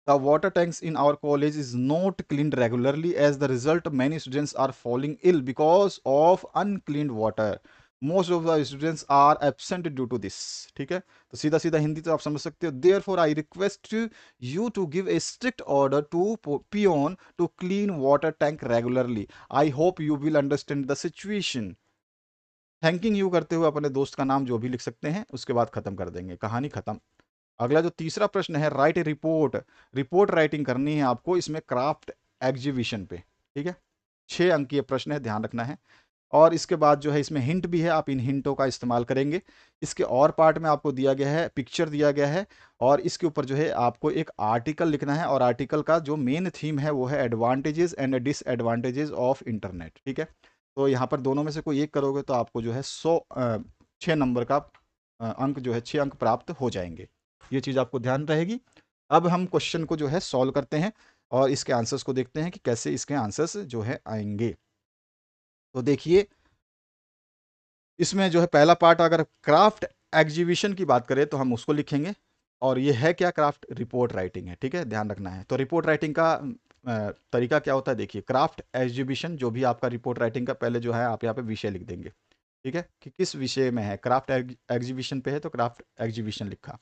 the water tanks in our college is not cleaned regularly, as the result many students are falling ill because of uncleaned water। most of the students are absent due to this। ठीक है, तो सीधा सीधा हिंदी तो आप समझ सकते हो। therefore I request you to give a strict order to peon to clean water tank regularly। I hope you will understand the situation। Thanking you करते हुए अपने दोस्त का नाम जो भी लिख सकते हैं, उसके बाद खत्म कर देंगे, कहानी खत्म। अगला जो तीसरा प्रश्न है, राइट ए रिपोर्ट। रिपोर्ट राइटिंग करनी है आपको इसमें क्राफ्ट एग्जीबिशन पे। ठीक है, 6 अंकीय प्रश्न है, ध्यान रखना है। और इसके बाद जो है इसमें हिंट भी है, आप इन हिंटों का इस्तेमाल करेंगे। इसके और पार्ट में आपको दिया गया है, पिक्चर दिया गया है, और इसके ऊपर जो है आपको एक आर्टिकल लिखना है। और आर्टिकल का जो मेन थीम है वो है advantages and disadvantages of internet. ठीक है, तो यहाँ पर दोनों में से कोई एक करोगे तो आपको जो है 6 नंबर का अंक जो है 6 अंक प्राप्त हो जाएंगे। ये चीज़ आपको ध्यान रहेगी। अब हम क्वेश्चन को जो है सॉल्व करते हैं। और इसके आंसर्स को देखते हैं कि कैसे इसके आंसर्स जो है आएंगे। तो देखिए, इसमें जो है पहला पार्ट, अगर क्राफ्ट एग्जीबिशन की बात करें तो हम उसको लिखेंगे। और ये है क्या, क्राफ्ट रिपोर्ट राइटिंग है, ठीक है, ध्यान रखना है। तो रिपोर्ट राइटिंग का तरीका क्या होता है, देखिए, क्राफ्ट एग्जीबिशन जो भी आपका रिपोर्ट राइटिंग का, पहले जो है आप यहाँ पे विषय लिख देंगे, ठीक है, कि किस विषय में है। क्राफ्ट एग्जीबिशन पे है तो क्राफ्ट एग्जीबिशन लिखा।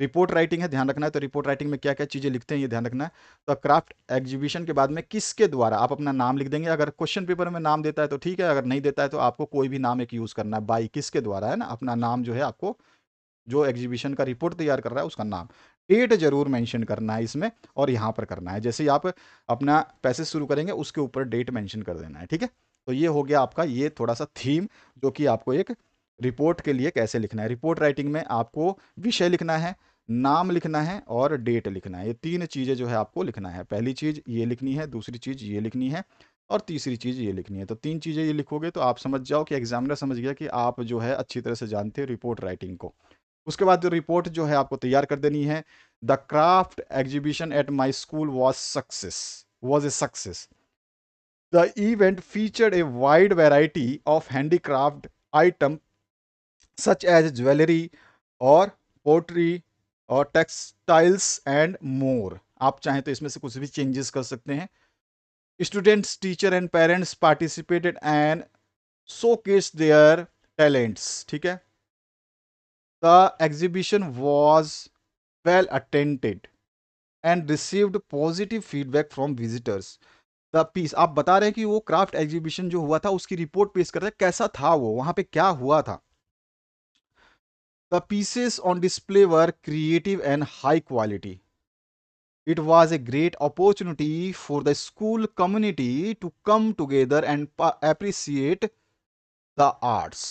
रिपोर्ट राइटिंग है, ध्यान रखना है, तो रिपोर्ट राइटिंग में क्या क्या चीज़ें लिखते हैं ये ध्यान रखना है। तो क्राफ्ट एग्जीबिशन के बाद में किसके द्वारा, आप अपना नाम लिख देंगे। अगर क्वेश्चन पेपर में नाम देता है तो ठीक है, अगर नहीं देता है तो आपको कोई भी नाम एक यूज़ करना है। बाई किसके द्वारा, है ना, अपना नाम जो है आपको, जो एग्जीबिशन का रिपोर्ट तैयार कर रहा है उसका नाम। डेट जरूर मेंशन करना है इसमें, और यहाँ पर करना है, जैसे ही आप अपना पैसेज शुरू करेंगे उसके ऊपर डेट मेंशन कर देना है, ठीक है। तो ये हो गया आपका ये थोड़ा सा थीम, जो कि आपको एक रिपोर्ट के लिए कैसे लिखना है। रिपोर्ट राइटिंग में आपको विषय लिखना है, नाम लिखना है और डेट लिखना है। ये तीन चीज़ें जो है आपको लिखना है। पहली चीज़ ये लिखनी है, दूसरी चीज़ ये लिखनी है, और तीसरी चीज़ ये लिखनी है। तो तीन चीज़ें ये लिखोगे तो आप समझ जाओ कि एग्जामिनर समझ गया कि आप जो है अच्छी तरह से जानते हो रिपोर्ट राइटिंग को। उसके बाद जो रिपोर्ट जो है आपको तैयार कर देनी है। The craft exhibition at my school was a success. The event featured a wide variety of handicraft item such as jewellery और पोट्री और टेक्सटाइल्स एंड मोर। आप चाहें तो इसमें से कुछ भी चेंजेस कर सकते हैं। Students, teacher and parents participated and showcase their talents, ठीक है। The exhibition was well attended and received positive feedback from visitors. The piece, आप बता रहे हैं कि वो क्राफ्ट एग्जीबिशन जो हुआ था उसकी रिपोर्ट पेश कर रहे हैं, कैसा था वो, वहां पे क्या हुआ था। The pieces on display were creative and high quality. It was a great opportunity for the school community to come together and appreciate the arts.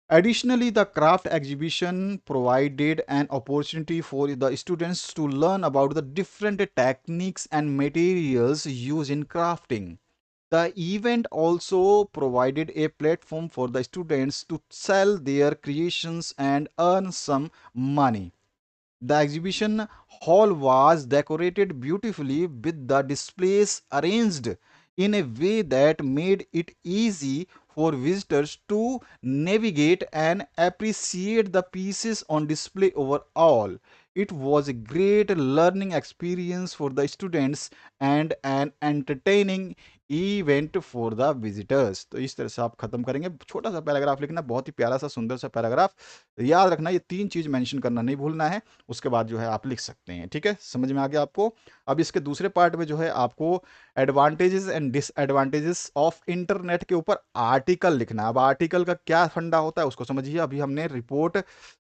Additionally, the craft exhibition provided an opportunity for the students to learn about the different techniques and materials used in crafting. The event also provided a platform for the students to sell their creations and earn some money. The exhibition hall was decorated beautifully with the displays arranged in a way that made it easy for visitors to navigate and appreciate the pieces on display overall. It was a great learning experience for the students and an entertaining event for the visitors. तो इस तरह से आप खत्म करेंगे। छोटा सा पैराग्राफ लिखना, बहुत ही प्यारा सा सुंदर सा पैराग्राफ। याद रखना ये तीन चीज मेंशन करना नहीं भूलना है, उसके बाद जो है आप लिख सकते हैं, ठीक है, समझ में आ गया आपको। अब इसके दूसरे पार्ट में जो है आपको advantages and disadvantages of internet के ऊपर आर्टिकल लिखना है। अब आर्टिकल का क्या फंडा होता है उसको समझिए। अभी हमने रिपोर्ट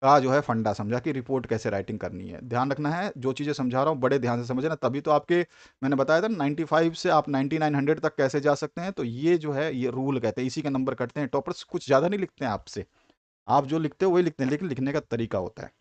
का जो है फंडा समझा कि रिपोर्ट कैसे राइटिंग करनी है। ध्यान रखना है, जो चीज़ें समझा रहा हूँ बड़े ध्यान से समझना, तभी तो आपके, मैंने बताया था 95 से आप 9900 तक कैसे जा सकते हैं। तो ये जो है ये रूल कहते हैं, इसी का नंबर कटते हैं। टॉपर्स कुछ ज़्यादा नहीं लिखते हैं आपसे, आप जो लिखते हो वही लिखते हैं, लेकिन लिखने का तरीका होता है।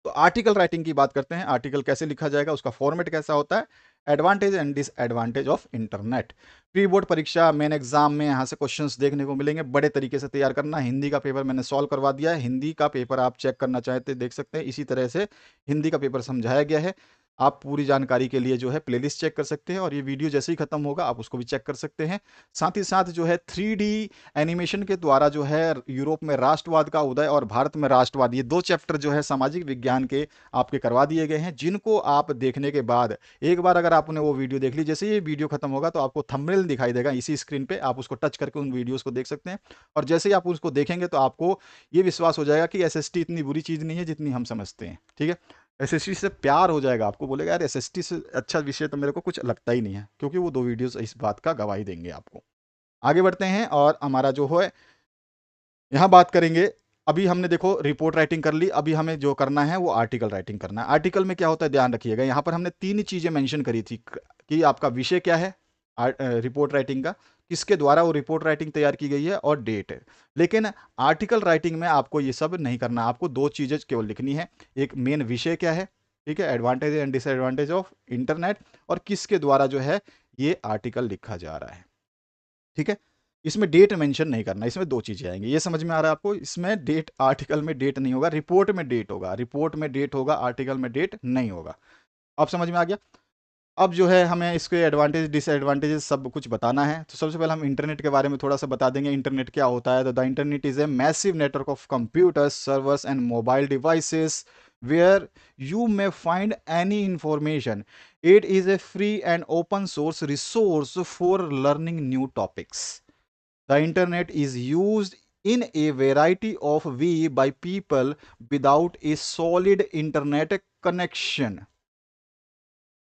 तो आर्टिकल राइटिंग की बात करते हैं। आर्टिकल कैसे लिखा जाएगा, उसका फॉर्मेट कैसा होता है। Advantage and disadvantage of internet. Pre board परीक्षा मेन एग्जाम में यहाँ से क्वेश्चंस देखने को मिलेंगे, बड़े तरीके से तैयार करना। हिंदी का पेपर मैंने सॉल्व करवा दिया है, हिंदी का पेपर आप चेक करना चाहते देख सकते हैं। इसी तरह से हिंदी का पेपर समझाया गया है। आप पूरी जानकारी के लिए जो है प्लेलिस्ट चेक कर सकते हैं, और ये वीडियो जैसे ही खत्म होगा आप उसको भी चेक कर सकते हैं। साथ ही साथ जो है 3D एनिमेशन के द्वारा जो है यूरोप में राष्ट्रवाद का उदय और भारत में राष्ट्रवाद, ये दो चैप्टर जो है सामाजिक विज्ञान के आपके करवा दिए गए हैं, जिनको आप देखने के बाद एक बार अगर आपने वो वीडियो देख ली, जैसे ये वीडियो खत्म होगा तो आपको थंबनेल दिखाई देगा इसी स्क्रीन पे, आप उसको टच करके उन वीडियोस को देख सकते हैं। और जैसे ही आप उसको देखेंगे तो आपको ये विश्वास हो जाएगा कि एसएसटी इतनी बुरी चीज़ नहीं है जितनी हम समझते हैं, ठीक है। एसएसटी से प्यार हो जाएगा, आपको बोलेगा यार एसएसटी से अच्छा विषय तो मेरे को कुछ लगता ही नहीं है, क्योंकि वो दो वीडियोस इस बात का गवाही देंगे आपको। आगे बढ़ते हैं और हमारा जो है यहाँ बात करेंगे। अभी हमने देखो रिपोर्ट राइटिंग कर ली, अभी हमें जो करना है वो आर्टिकल राइटिंग करना है। आर्टिकल में क्या होता है ध्यान रखिएगा, यहाँ पर हमने तीन चीजें मेंशन करी थी कि आपका विषय क्या है रिपोर्ट राइटिंग का, किसके द्वारा वो रिपोर्ट राइटिंग तैयार की गई है, और डेट है। लेकिन आर्टिकल राइटिंग में आपको ये सब नहीं करना, आपको दो चीजें केवल लिखनी है। एक मेन विषय क्या है, ठीक है, advantage and disadvantage of internet, और किसके द्वारा जो है ये आर्टिकल लिखा जा रहा है, ठीक है। इसमें डेट मेंशन नहीं करना, इसमें दो चीजें आएंगी, ये समझ में आ रहा है आपको। इसमें डेट, आर्टिकल में डेट नहीं होगा, रिपोर्ट में डेट होगा। रिपोर्ट में डेट होगा, आर्टिकल में डेट नहीं होगा। अब समझ में आ गया। अब जो है हमें इसके एडवांटेज डिसएडवांटेजेस सब कुछ बताना है। तो सबसे पहले हम इंटरनेट के बारे में थोड़ा सा बता देंगे, इंटरनेट क्या होता है। तो the internet is a massive network of computers, servers and mobile devices where you may find any information. It is a free and open source resource for learning new topics. The internet is used in a variety of ways by people without a solid internet connection.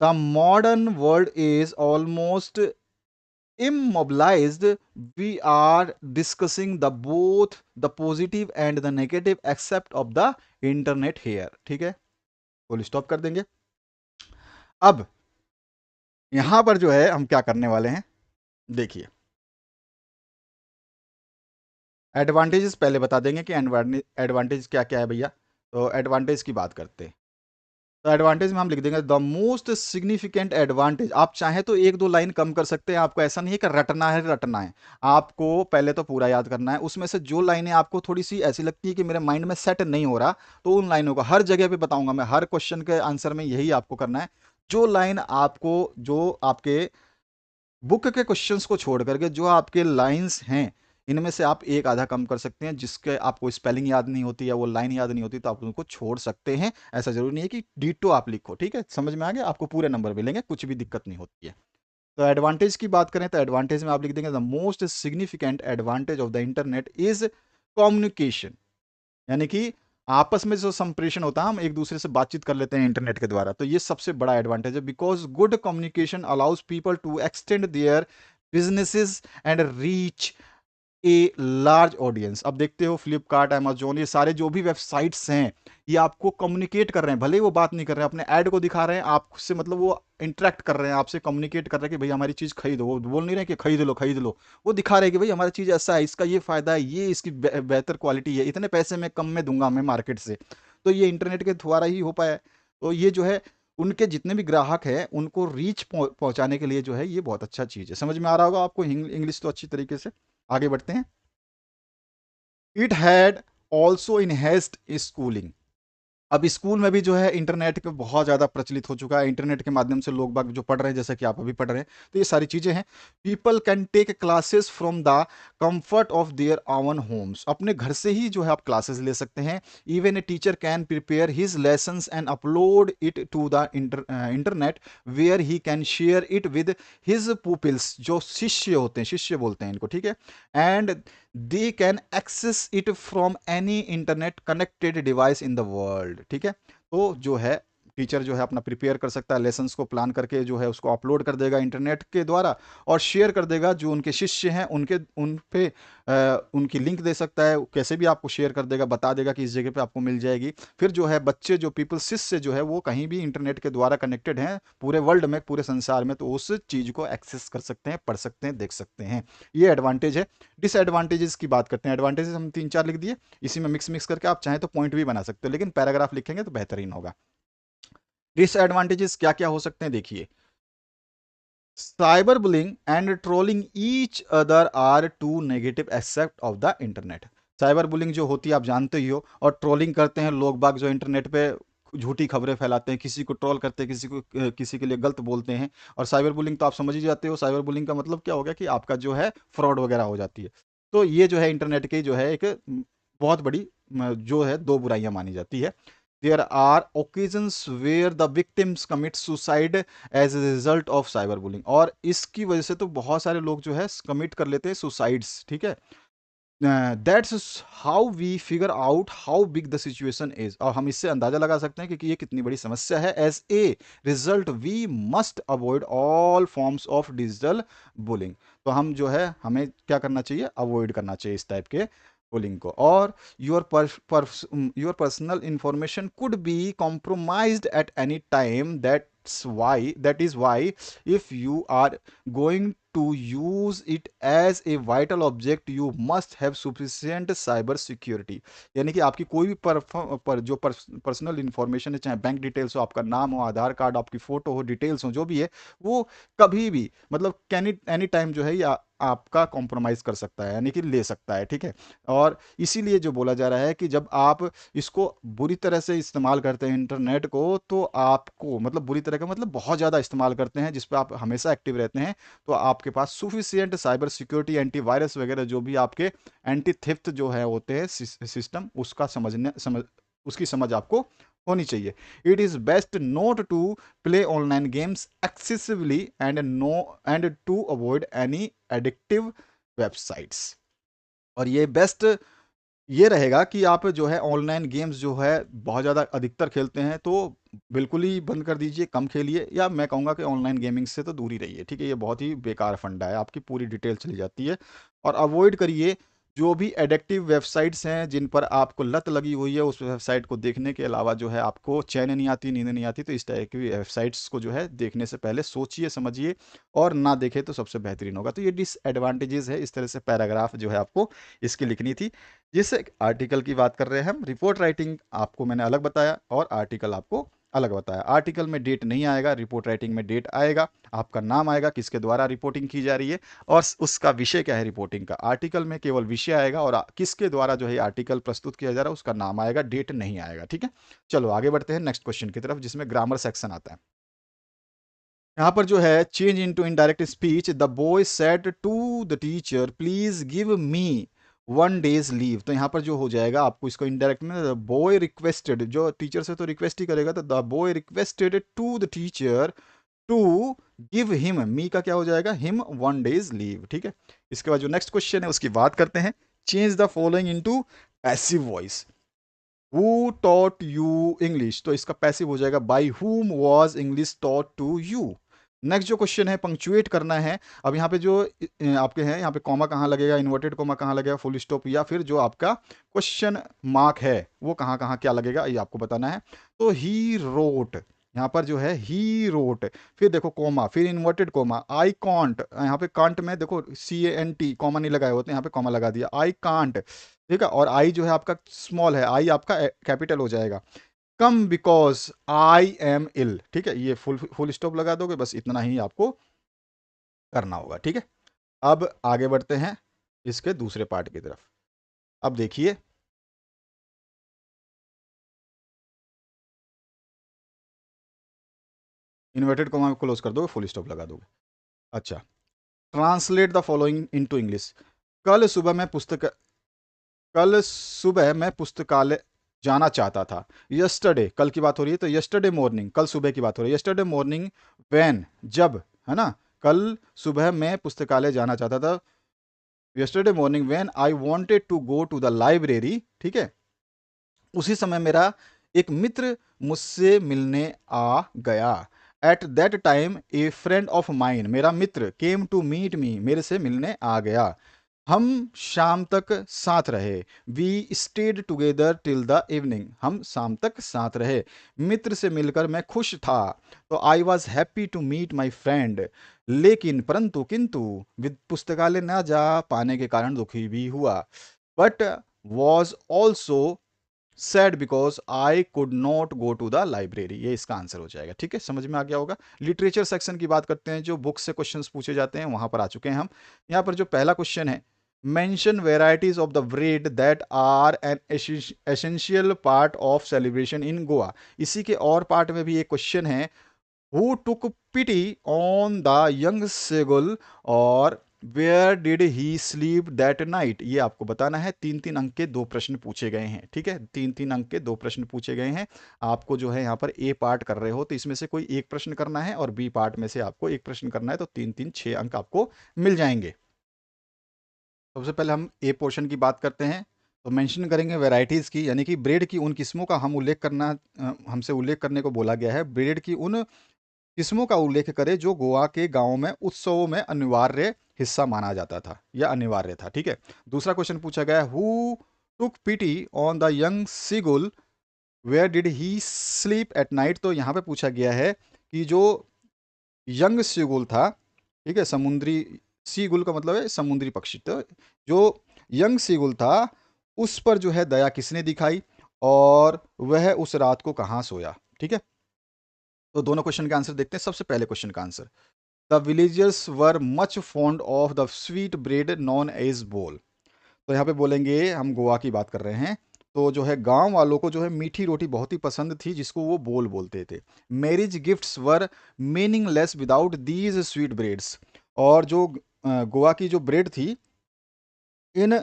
The modern world is almost immobilized. We are discussing the both the positive and the negative aspect of the internet here. ठीक है, फुल स्टॉप कर देंगे। अब यहां पर जो है हम क्या करने वाले हैं, देखिए एडवांटेजेस पहले बता देंगे कि एडवांटेज क्या क्या है भैया। तो एडवांटेज की बात करते हैं। तो एडवांटेज में हम लिख देंगे द मोस्ट सिग्निफिकेंट एडवांटेज। आप चाहे तो एक दो लाइन कम कर सकते हैं, आपको ऐसा नहीं है कि रटना है रटना है, आपको पहले तो पूरा याद करना है। उसमें से जो लाइनें आपको थोड़ी सी ऐसी लगती है कि मेरे माइंड में सेट नहीं हो रहा, तो उन लाइनों को हर जगह पे बताऊंगा मैं, हर क्वेश्चन के आंसर में यही आपको करना है। जो लाइन आपको, जो आपके बुक के क्वेश्चंस को छोड़ करके जो आपके लाइंस हैं, इनमें से आप एक आधा कम कर सकते हैं। जिसके आपको स्पेलिंग याद नहीं होती या वो लाइन याद नहीं होती तो आप उनको छोड़ सकते हैं। ऐसा जरूरी नहीं है कि डिटो आप लिखो। ठीक है, समझ में आ गया, आपको पूरे नंबर मिलेंगे, कुछ भी दिक्कत नहीं होती है। तो एडवांटेज की बात करें तो एडवांटेज में आप लिख देंगे the most significant advantage of the internet is communication. यानी कि आपस में जो संप्रेषण होता है, हम एक दूसरे से बातचीत कर लेते हैं इंटरनेट के द्वारा, तो ये सबसे बड़ा एडवांटेज है। Because good communication allows people to extend their businesses and reach a large audience. अब देखते हो फ्लिपकार्ट, अमेजोन, ये सारे जो भी वेबसाइट्स हैं, ये आपको कम्युनिकेट कर रहे हैं। भले ही वो बात नहीं कर रहे हैं, अपने ऐड को दिखा रहे हैं आपसे, मतलब वो इंटरेक्ट कर रहे हैं आपसे, कम्युनिकेट कर रहे हैं कि भाई हमारी चीज़ खरीदो। वो बोल नहीं रहे कि खरीद लो खरीद लो, वो दिखा रहे हैं कि भाई हमारी चीज़ ऐसा है, इसका ये फायदा है, ये इसकी बेहतर क्वालिटी है, इतने पैसे में कम में दूंगा मैं मार्केट से। तो ये इंटरनेट के द्वारा ही हो पाया है। तो ये जो है उनके जितने भी ग्राहक हैं उनको रीच पहुंचाने के लिए जो है ये बहुत अच्छा चीज़ है। समझ में आ रहा होगा आपको इंग्लिश तो अच्छी तरीके से। आगे बढ़ते हैं। It had also enhanced schooling. अब स्कूल में भी जो है इंटरनेट के बहुत ज़्यादा प्रचलित हो चुका है। इंटरनेट के माध्यम से लोग बाग जो पढ़ रहे हैं, जैसे कि आप अभी पढ़ रहे हैं, तो ये सारी चीज़ें हैं। People can take classes from the comfort of their own homes. अपने घर से ही जो है आप क्लासेस ले सकते हैं। Even a teacher can prepare his lessons and upload it to the internet where he can share it with his pupils. जो शिष्य होते हैं, शिष्य बोलते हैं इनको, ठीक है, and they can access it from any internet connected device in the world. ठीक है, तो जो है टीचर जो है अपना प्रिपेयर कर सकता है, लेसन्स को प्लान करके जो है उसको अपलोड कर देगा इंटरनेट के द्वारा और शेयर कर देगा। जो उनके शिष्य हैं उनके उन पे उनकी लिंक दे सकता है, कैसे भी आपको शेयर कर देगा, बता देगा कि इस जगह पे आपको मिल जाएगी। फिर जो है बच्चे, जो पीपल शिष्य जो है वो कहीं भी इंटरनेट के द्वारा कनेक्टेड हैं पूरे वर्ल्ड में, पूरे संसार में, तो उस चीज़ को एक्सेस कर सकते हैं, पढ़ सकते हैं, देख सकते हैं। ये एडवांटेज है। डिसएडवांटेजेस की बात करते हैं। एडवांटेजेस हम तीन चार लिख दिए, इसी में मिक्स मिक्स करके आप चाहें तो पॉइंट भी बना सकते हो, लेकिन पैराग्राफ लिखेंगे तो बेहतरीन होगा। डिसएडवांटेजेस क्या क्या हो सकते हैं, देखिए। Cyber bullying and trolling each other are two negative aspect of the internet. Cyber bullying जो होती है आप जानते ही हो, और ट्रोलिंग करते हैं लोग बाग जो इंटरनेट पे झूठी खबरें फैलाते हैं, किसी को ट्रोल करते हैं, किसी के लिए गलत बोलते हैं। और साइबर बुलिंग तो आप समझ ही जाते हो, साइबर बुलिंग का मतलब क्या हो गया कि आपका जो है फ्रॉड वगैरह हो जाती है। तो ये जो है इंटरनेट की जो है एक बहुत बड़ी जो है दो बुराइयां मानी जाती है। There are occasions where the victims commit suicide as a result of cyber bullying. और इसकी वजह से तो बहुत सारे लोग जो है कमिट कर लेते हैं सुसाइड्स। ठीक है, that's how we figure out how big the situation is. और हम इससे अंदाजा लगा सकते हैं कि ये कितनी बड़ी समस्या है। As a result we must avoid all forms of digital bullying. तो हम जो है हमें क्या करना चाहिए, अवॉइड करना चाहिए इस टाइप के बुलिंग को। और your personal information could be compromised at any time. That is why if you are going to use it as a vital object you must have sufficient cyber security। यानी कि आपकी कोई भी जो पर्सनल इंफॉर्मेशन है, चाहे बैंक डिटेल्स हो, आपका नाम हो, आधार कार्ड, आपकी फोटो हो, डिटेल्स हो, जो भी है, वो कभी भी मतलब कैन एनी टाइम जो है या आपका कॉम्प्रोमाइज कर सकता है, यानी कि ले सकता है, ठीक है। और इसीलिए जो बोला जा रहा है कि जब आप इसको बुरी तरह से इस्तेमाल करते हैं इंटरनेट को, तो आपको मतलब बुरी तरह का मतलब बहुत ज़्यादा इस्तेमाल करते हैं, जिस पे आप हमेशा एक्टिव रहते हैं, तो आपके पास सुफिशियंट साइबर सिक्योरिटी, एंटीवायरस वगैरह जो भी आपके एंटी थेफ्ट जो है होते हैं सिस्टम, उसका उसकी समझ आपको होनी चाहिए। It is best not to play online games excessively and to avoid any addictive websites. और ये बेस्ट ये रहेगा कि आप जो है ऑनलाइन गेम्स जो है बहुत ज़्यादा अधिकतर खेलते हैं, तो बिल्कुल ही बंद कर दीजिए, कम खेलिए, या मैं कहूँगा कि ऑनलाइन गेमिंग से तो दूर ही रहिए, ठीक है। ये बहुत ही बेकार फंडा है, आपकी पूरी डिटेल चली जाती है। और अवॉइड करिए जो भी एडिक्टिव वेबसाइट्स हैं जिन पर आपको लत लगी हुई है, उस वेबसाइट को देखने के अलावा जो है आपको चैन नहीं आती, नींद नहीं आती, तो इस टाइप की वेबसाइट्स को जो है देखने से पहले सोचिए समझिए और ना देखें तो सबसे बेहतरीन होगा। तो ये डिसएडवांटेजेस है, इस तरह से पैराग्राफ जो है आपको इसकी लिखनी थी। जिस आर्टिकल की बात कर रहे हैं हम, रिपोर्ट राइटिंग आपको मैंने अलग बताया और आर्टिकल आपको अलग बताया। आर्टिकल में डेट नहीं आएगा, रिपोर्ट राइटिंग में डेट आएगा, आपका नाम आएगा, किसके द्वारा रिपोर्टिंग की जा रही है और उसका विषय क्या है रिपोर्टिंग का। आर्टिकल में केवल विषय आएगा और किसके द्वारा जो है आर्टिकल प्रस्तुत किया जा रहा है उसका नाम आएगा, डेट नहीं आएगा, ठीक है। चलो आगे बढ़ते हैं नेक्स्ट क्वेश्चन की तरफ, जिसमें ग्रामर सेक्शन आता है। यहाँ पर जो है change into indirect speech, the boy said to the teacher please give me 1 days leave. तो यहाँ पर जो हो जाएगा आपको इसको इनडायरेक्ट में, द बॉय रिक्वेस्टेड, जो टीचर से तो रिक्वेस्ट ही करेगा, तो the boy requested to the teacher to give him, me का क्या हो जाएगा, हिम 1 डेज लीव, ठीक है। इसके बाद जो नेक्स्ट क्वेश्चन है उसकी बात करते हैं। Change the following into passive voice. Who taught you English, तो इसका पैसिव हो जाएगा by whom was English taught to you. Next जो क्वेश्चन है पंक्चुएट करना है। अब यहाँ पे जो आपके हैं, यहाँ पे कॉमा कहाँ लगेगा, इन्वर्टेड कॉमा कहाँ लगेगा, फुल स्टॉप, या फिर जो आपका क्वेश्चन मार्क है वो कहाँ कहाँ क्या लगेगा, ये आपको बताना है। तो ही रोट, यहाँ पर जो है ही रोट, फिर देखो कॉमा, फिर इन्वर्टेड कॉमा, आई कॉन्ट, यहाँ पे कांट में देखो CANT कॉमा नहीं लगाए होते, यहाँ पे कॉमा लगा दिया, आई कांट, ठीक है। और आई जो है आपका स्मॉल है, आई आपका कैपिटल हो जाएगा। कम बिकॉज आई एम इल, ठीक है, ये फुल फुल स्टॉप लगा दोगे, बस इतना ही आपको करना होगा, ठीक है। अब आगे बढ़ते हैं इसके दूसरे पार्ट की तरफ। अब देखिए, इन्वर्टेड कॉमा क्लोज कर दोगे, फुल स्टॉप लगा दोगे। अच्छा, translate the following into English. कल सुबह मैं पुस्तक कल सुबह मैं पुस्तकालय जाना चाहता था। यस्टरडे, कल की बात हो रही है, तो यस्टरडे मॉर्निंग, कल सुबह की बात हो रही है, यस्टरडे मॉर्निंग व्हेन, जब, है ना, कल सुबह मैं पुस्तकालय जाना चाहता था। Yesterday morning when I wanted to go to the library, ठीक है, उसी समय मेरा एक मित्र मुझसे मिलने आ गया। At that time A friend of mine, मेरा मित्र, केम टू मीट मी, मेरे से मिलने आ गया। हम शाम तक साथ रहे। We stayed together till the evening, हम शाम तक साथ रहे। मित्र से मिलकर मैं खुश था, तो I was happy to meet my friend. लेकिन परंतु किंतु पुस्तकालय न जा पाने के कारण दुखी भी हुआ। But was also sad because I could not go to the library, ये इसका आंसर हो जाएगा, ठीक है। समझ में आ गया होगा। लिटरेचर सेक्शन की बात करते हैं, जो बुक से क्वेश्चंस पूछे जाते हैं, वहां पर आ चुके हैं हम। यहाँ पर जो पहला क्वेश्चन है, mention varieties of the bread that are an essential part of celebration in Goa. इसी के और पार्ट में भी एक क्वेश्चन है, who took pity on the young seagull और where did he sleep that night. ये आपको बताना है। 3-3 अंक के 2 प्रश्न पूछे गए हैं, ठीक है, 3-3 अंक के 2 प्रश्न पूछे गए हैं। आपको जो है यहाँ पर ए पार्ट कर रहे हो तो इसमें से कोई एक प्रश्न करना है और बी पार्ट में से आपको एक प्रश्न करना है, तो 3-3 6 अंक आपको मिल जाएंगे। सबसे पहले हम ए पोर्शन की बात करते हैं, तो मेंशन करेंगे वैरायटीज़ की, यानी कि ब्रेड की उन किस्मों का हम उल्लेख करना, हमसे उल्लेख करने को बोला गया है। ब्रेड की उन किस्मों का उल्लेख करें जो गोवा के गांवों में उत्सवों में अनिवार्य हिस्सा माना जाता था या अनिवार्य था, ठीक है। दूसरा क्वेश्चन पूछा गया, who took pity on the young seagull where did he sleep at night. तो यहाँ पे पूछा गया है कि जो यंग सीगुल था ठीक है, समुद्री सीगुल का मतलब है समुद्री पक्षी। तो जो यंग सीगुल था उस पर जो है दया किसने दिखाई, और वह उस रात को कहाँ सोया। ठीक है, तो दोनों क्वेश्चन का आंसर देखते हैं। सबसे पहले क्वेश्चन का answer, the villagers were much fond of the sweet bread known as bol. तो यहाँ पे बोलेंगे, हम गोवा की बात कर रहे हैं, तो जो है गांव वालों को जो है मीठी रोटी बहुत ही पसंद थी जिसको वो बोल बोलते थे। Marriage gifts were meaningless without these sweet breads. और जो गोवा की जो ब्रेड थी, इन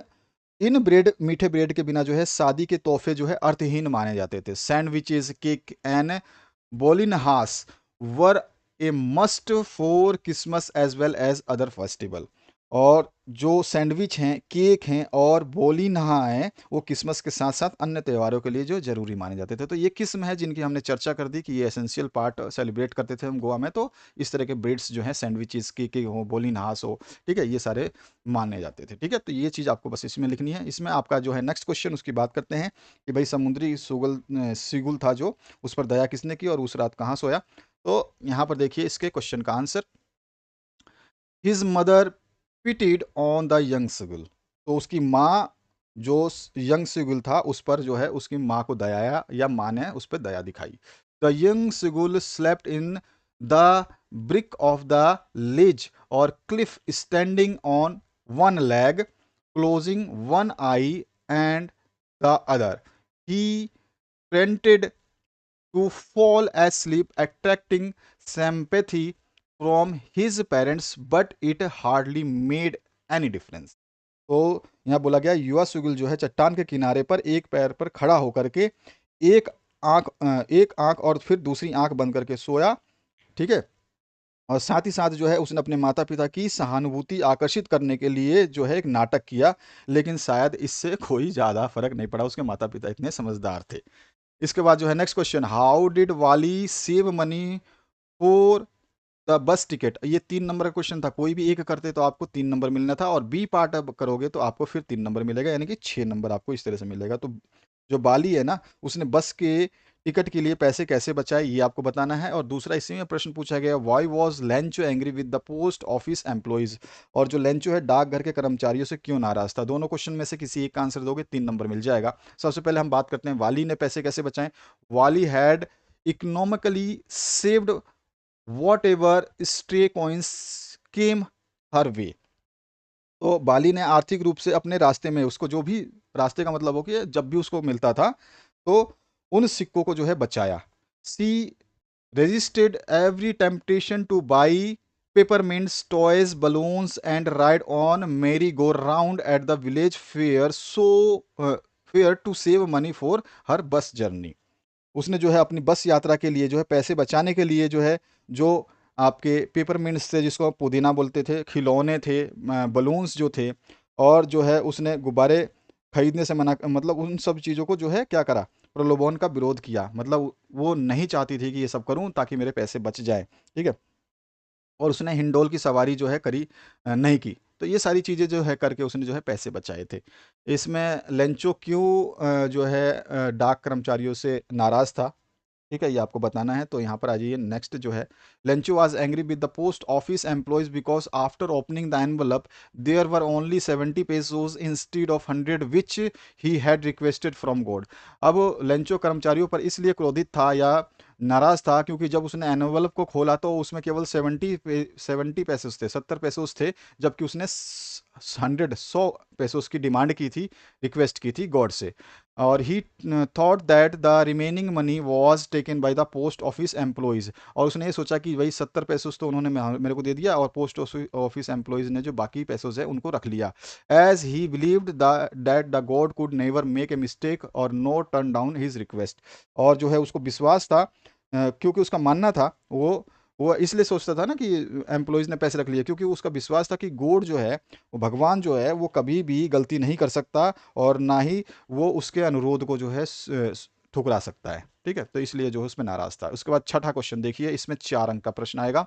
इन ब्रेड मीठे ब्रेड के बिना जो है शादी के तोहफे जो है अर्थहीन माने जाते थे। Sandwiches, cake and bolinhas were a must for Christmas as well as other festival. और जो सैंडविच हैं, केक हैं और बोलिनहा हैं, वो क्रिसमस के साथ साथ अन्य त्योहारों के लिए जो जरूरी माने जाते थे। तो ये किस्म है जिनकी हमने चर्चा कर दी कि ये एसेंशियल पार्ट सेलिब्रेट करते थे हम गोवा में। तो इस तरह के ब्रेड्स जो हैं, सैंडविचेस, केक हो, बोलिनहास हो, ठीक है, ये सारे माने जाते थे। ठीक है, तो ये चीज़ आपको बस इसमें लिखनी है। इसमें आपका जो है नेक्स्ट क्वेश्चन, उसकी बात करते हैं कि भाई समुद्री सीगुल था जो, उस पर दया किसने की और उस रात कहाँ सोया। तो यहाँ पर देखिए इसके क्वेश्चन का answer, his mother pitied on the young seagull. तो उसकी माँ जो यंग सिगुल था उस पर जो है उसकी माँ को दया, या माँ ने उस पर दया दिखाई। The young seagull slept in the brick of the ledge और cliff standing on one leg closing one eye and the other. He pretended to fall asleep, attracting sympathy from his parents, but it hardly made any difference. तो यहाँ बोला गया, युवा सुगिल जो है चट्टान के किनारे पर एक पैर पर खड़ा होकर के एक एक आंख और फिर दूसरी आंख बंद करके सोया। ठीक है, और साथ ही साथ जो है उसने अपने माता पिता की सहानुभूति आकर्षित करने के लिए जो है एक नाटक किया, लेकिन शायद इससे कोई ज़्यादा फर्क नहीं पड़ा, उसके माता पिता इतने समझदार थे। इसके बाद जो है नेक्स्ट क्वेश्चन, हाउ डिड वाली save money for the bus ticket. ये 3 नंबर का क्वेश्चन था, कोई भी एक करते तो आपको 3 नंबर मिलना था, और बी पार्ट अब करोगे तो आपको फिर 3 नंबर मिलेगा, यानी कि 6 नंबर आपको इस तरह से मिलेगा। तो जो बाली है ना, उसने बस के टिकट के लिए पैसे कैसे बचाए ये आपको बताना है। और दूसरा इसी में प्रश्न पूछा गया, why was Lencho angry with the post office employees. और जो लेंचो है डाकघर के कर्मचारियों से क्यों नाराज था। दोनों क्वेश्चन में से किसी एक का आंसर दोगे 3 नंबर मिल जाएगा। सबसे पहले हम बात करते हैं वाली ने पैसे कैसे बचाए। Valli had economically saved whatever stray coins came her way. तो बाली ने आर्थिक रूप से अपने रास्ते में, उसको जो भी, रास्ते का मतलब हो कि जब भी उसको मिलता था तो उन सिक्कों को जो है बचाया। सी resisted every temptation to buy peppermints, toys, balloons, and ride on merry-go-round at the village fair, so fair to save money for her bus journey. उसने जो है अपनी बस यात्रा के लिए जो है पैसे बचाने के लिए जो है, जो आपके पेपरमिंट्स थे जिसको आप पुदीना बोलते थे, खिलौने थे, बलून्स जो थे, और जो है उसने गुब्बारे खरीदने से मना, मतलब उन सब चीज़ों को जो है क्या करा, प्रलोभन का विरोध किया। मतलब वो नहीं चाहती थी कि ये सब करूं ताकि मेरे पैसे बच जाए। ठीक है, और उसने हिंडोल की सवारी जो है करी नहीं की। तो ये सारी चीज़ें जो है करके उसने जो है पैसे बचाए थे। इसमें लेंचो क्यों जो है डाक कर्मचारियों से नाराज़ था, ठीक है, ये आपको बताना है। तो यहाँ पर आ जाइए, नेक्स्ट जो है, Lencho was angry with the post office employees because after opening the envelope there were only 70 pesos instead of 100 which he had requested from God. अब लेंचो कर्मचारियों पर इसलिए क्रोधित था या नाराज था क्योंकि जब उसने एनवलप को खोला तो उसमें केवल 70 पैसेस थे, 70 पैसेस थे, जबकि उसने 100 पैसेस की डिमांड की थी, रिक्वेस्ट की थी गॉड से। और ही thought that the remaining money was taken by the post office employees. और उसने ये सोचा कि भाई 70 पैसों तो उन्होंने मेरे को दे दिया, और पोस्ट ऑफिस एम्प्लॉयज़ ने जो बाकी पैसों है उनको रख लिया। As he believed that the God could never make a mistake और no turn down his request. और जो है उसको विश्वास था, क्योंकि उसका मानना था, वो इसलिए सोचता था ना कि एम्प्लॉयज़ ने पैसे रख लिए, क्योंकि उसका विश्वास था कि गॉड जो है, वो भगवान जो है, वो कभी भी गलती नहीं कर सकता, और ना ही वो उसके अनुरोध को जो है ठुकरा सकता है। ठीक है, तो इसलिए जो है उसमें नाराज था। उसके बाद छठा क्वेश्चन देखिए, इसमें 4 अंक का प्रश्न आएगा।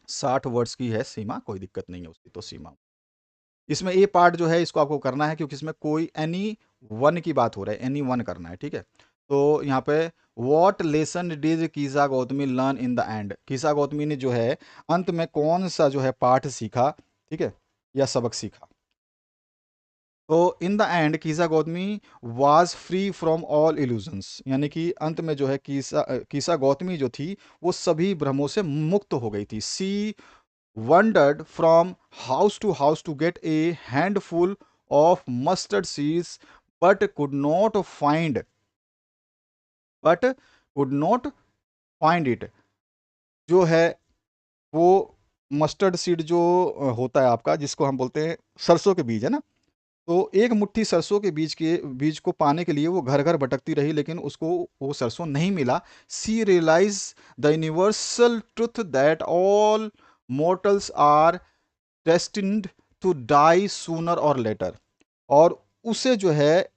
60 वर्ड्स की है सीमा, कोई दिक्कत नहीं है उसकी तो सीमा। इसमें ए पार्ट जो है इसको आपको करना है, क्योंकि इसमें कोई एनी वन की बात हो रहा है, एनी वन करना है। ठीक है, तो यहाँ पे what lesson did Kisa Gotami learn in the end, Kisa Gotami ने जो है अंत में कौन सा जो है पाठ सीखा, ठीक है, या सबक सीखा। तो इन the end Kisa Gautami was free from all illusions, यानी कि अंत में जो है कीसा गौतमी जो थी वो सभी भ्रमों से मुक्त हो गई थी। सी wandered from house to get a handful of mustard seeds, but could not find but could not find it, जो है वो मस्टर्ड सीड जो होता है आपका, जिसको हम बोलते हैं सरसों के बीज, है ना। तो एक मुट्ठी सरसों के बीज को पाने के लिए वो घर घर भटकती रही, लेकिन उसको वो सरसों नहीं मिला। She realise the universal truth that all mortals are destined to die sooner और लेटर। और उसे जो है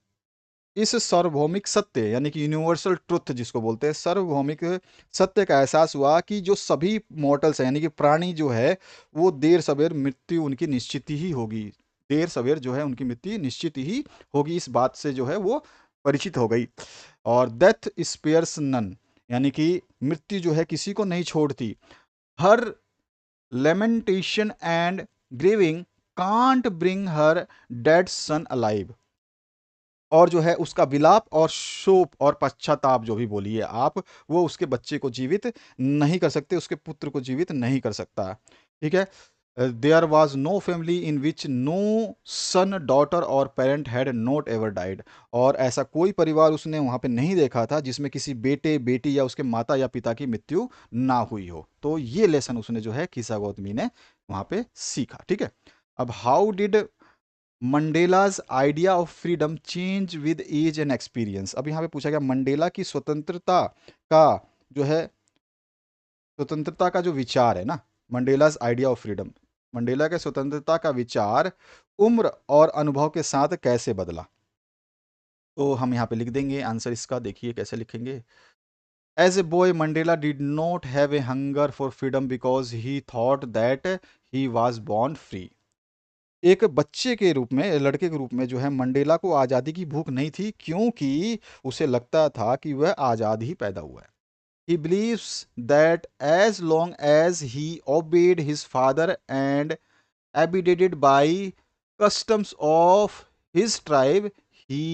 इस सार्वभौमिक सत्य, यानी कि यूनिवर्सल ट्रुथ जिसको बोलते हैं, सार्वभौमिक सत्य का एहसास हुआ कि जो सभी मॉर्टल्स हैं, यानी कि प्राणी जो है, वो देर सवेर मृत्यु उनकी निश्चित ही होगी। देर सवेर जो है उनकी मृत्यु निश्चित ही होगी, इस बात से जो है वो परिचित हो गई। और डेथ स्पेयर्स नन, यानी कि मृत्यु जो है किसी को नहीं छोड़ती। हर lamentation and grieving can't bring her dead son alive। और जो है उसका विलाप और शोक और पश्चाताप जो भी बोलिए आप, वो उसके बच्चे को जीवित नहीं कर सकते, उसके पुत्र को जीवित नहीं कर सकता, ठीक है। There was no family in which no son daughter और parent had not ever died. और ऐसा कोई परिवार उसने वहाँ पे नहीं देखा था जिसमें किसी बेटे बेटी या उसके माता या पिता की मृत्यु ना हुई हो। तो ये लेसन उसने जो है कीसा गौतमी ने वहाँ पे सीखा, ठीक है। अब how did Mandela's idea of freedom change with age and experience. अब यहाँ पे पूछा गया मंडेला की स्वतंत्रता का जो है, स्वतंत्रता का जो विचार है ना, Mandela's idea of freedom, Mandela के स्वतंत्रता का विचार उम्र और अनुभव के साथ कैसे बदला। तो हम यहाँ पे लिख देंगे आंसर इसका, देखिए कैसे लिखेंगे। As a boy Mandela did not have a hunger for freedom because he thought that he was born free. एक बच्चे के रूप में, लड़के के रूप में जो है मंडेला को आज़ादी की भूख नहीं थी, क्योंकि उसे लगता था कि वह आज़ाद ही पैदा हुआ है। He believes that as long as he obeyed his father and abided by customs of his tribe, he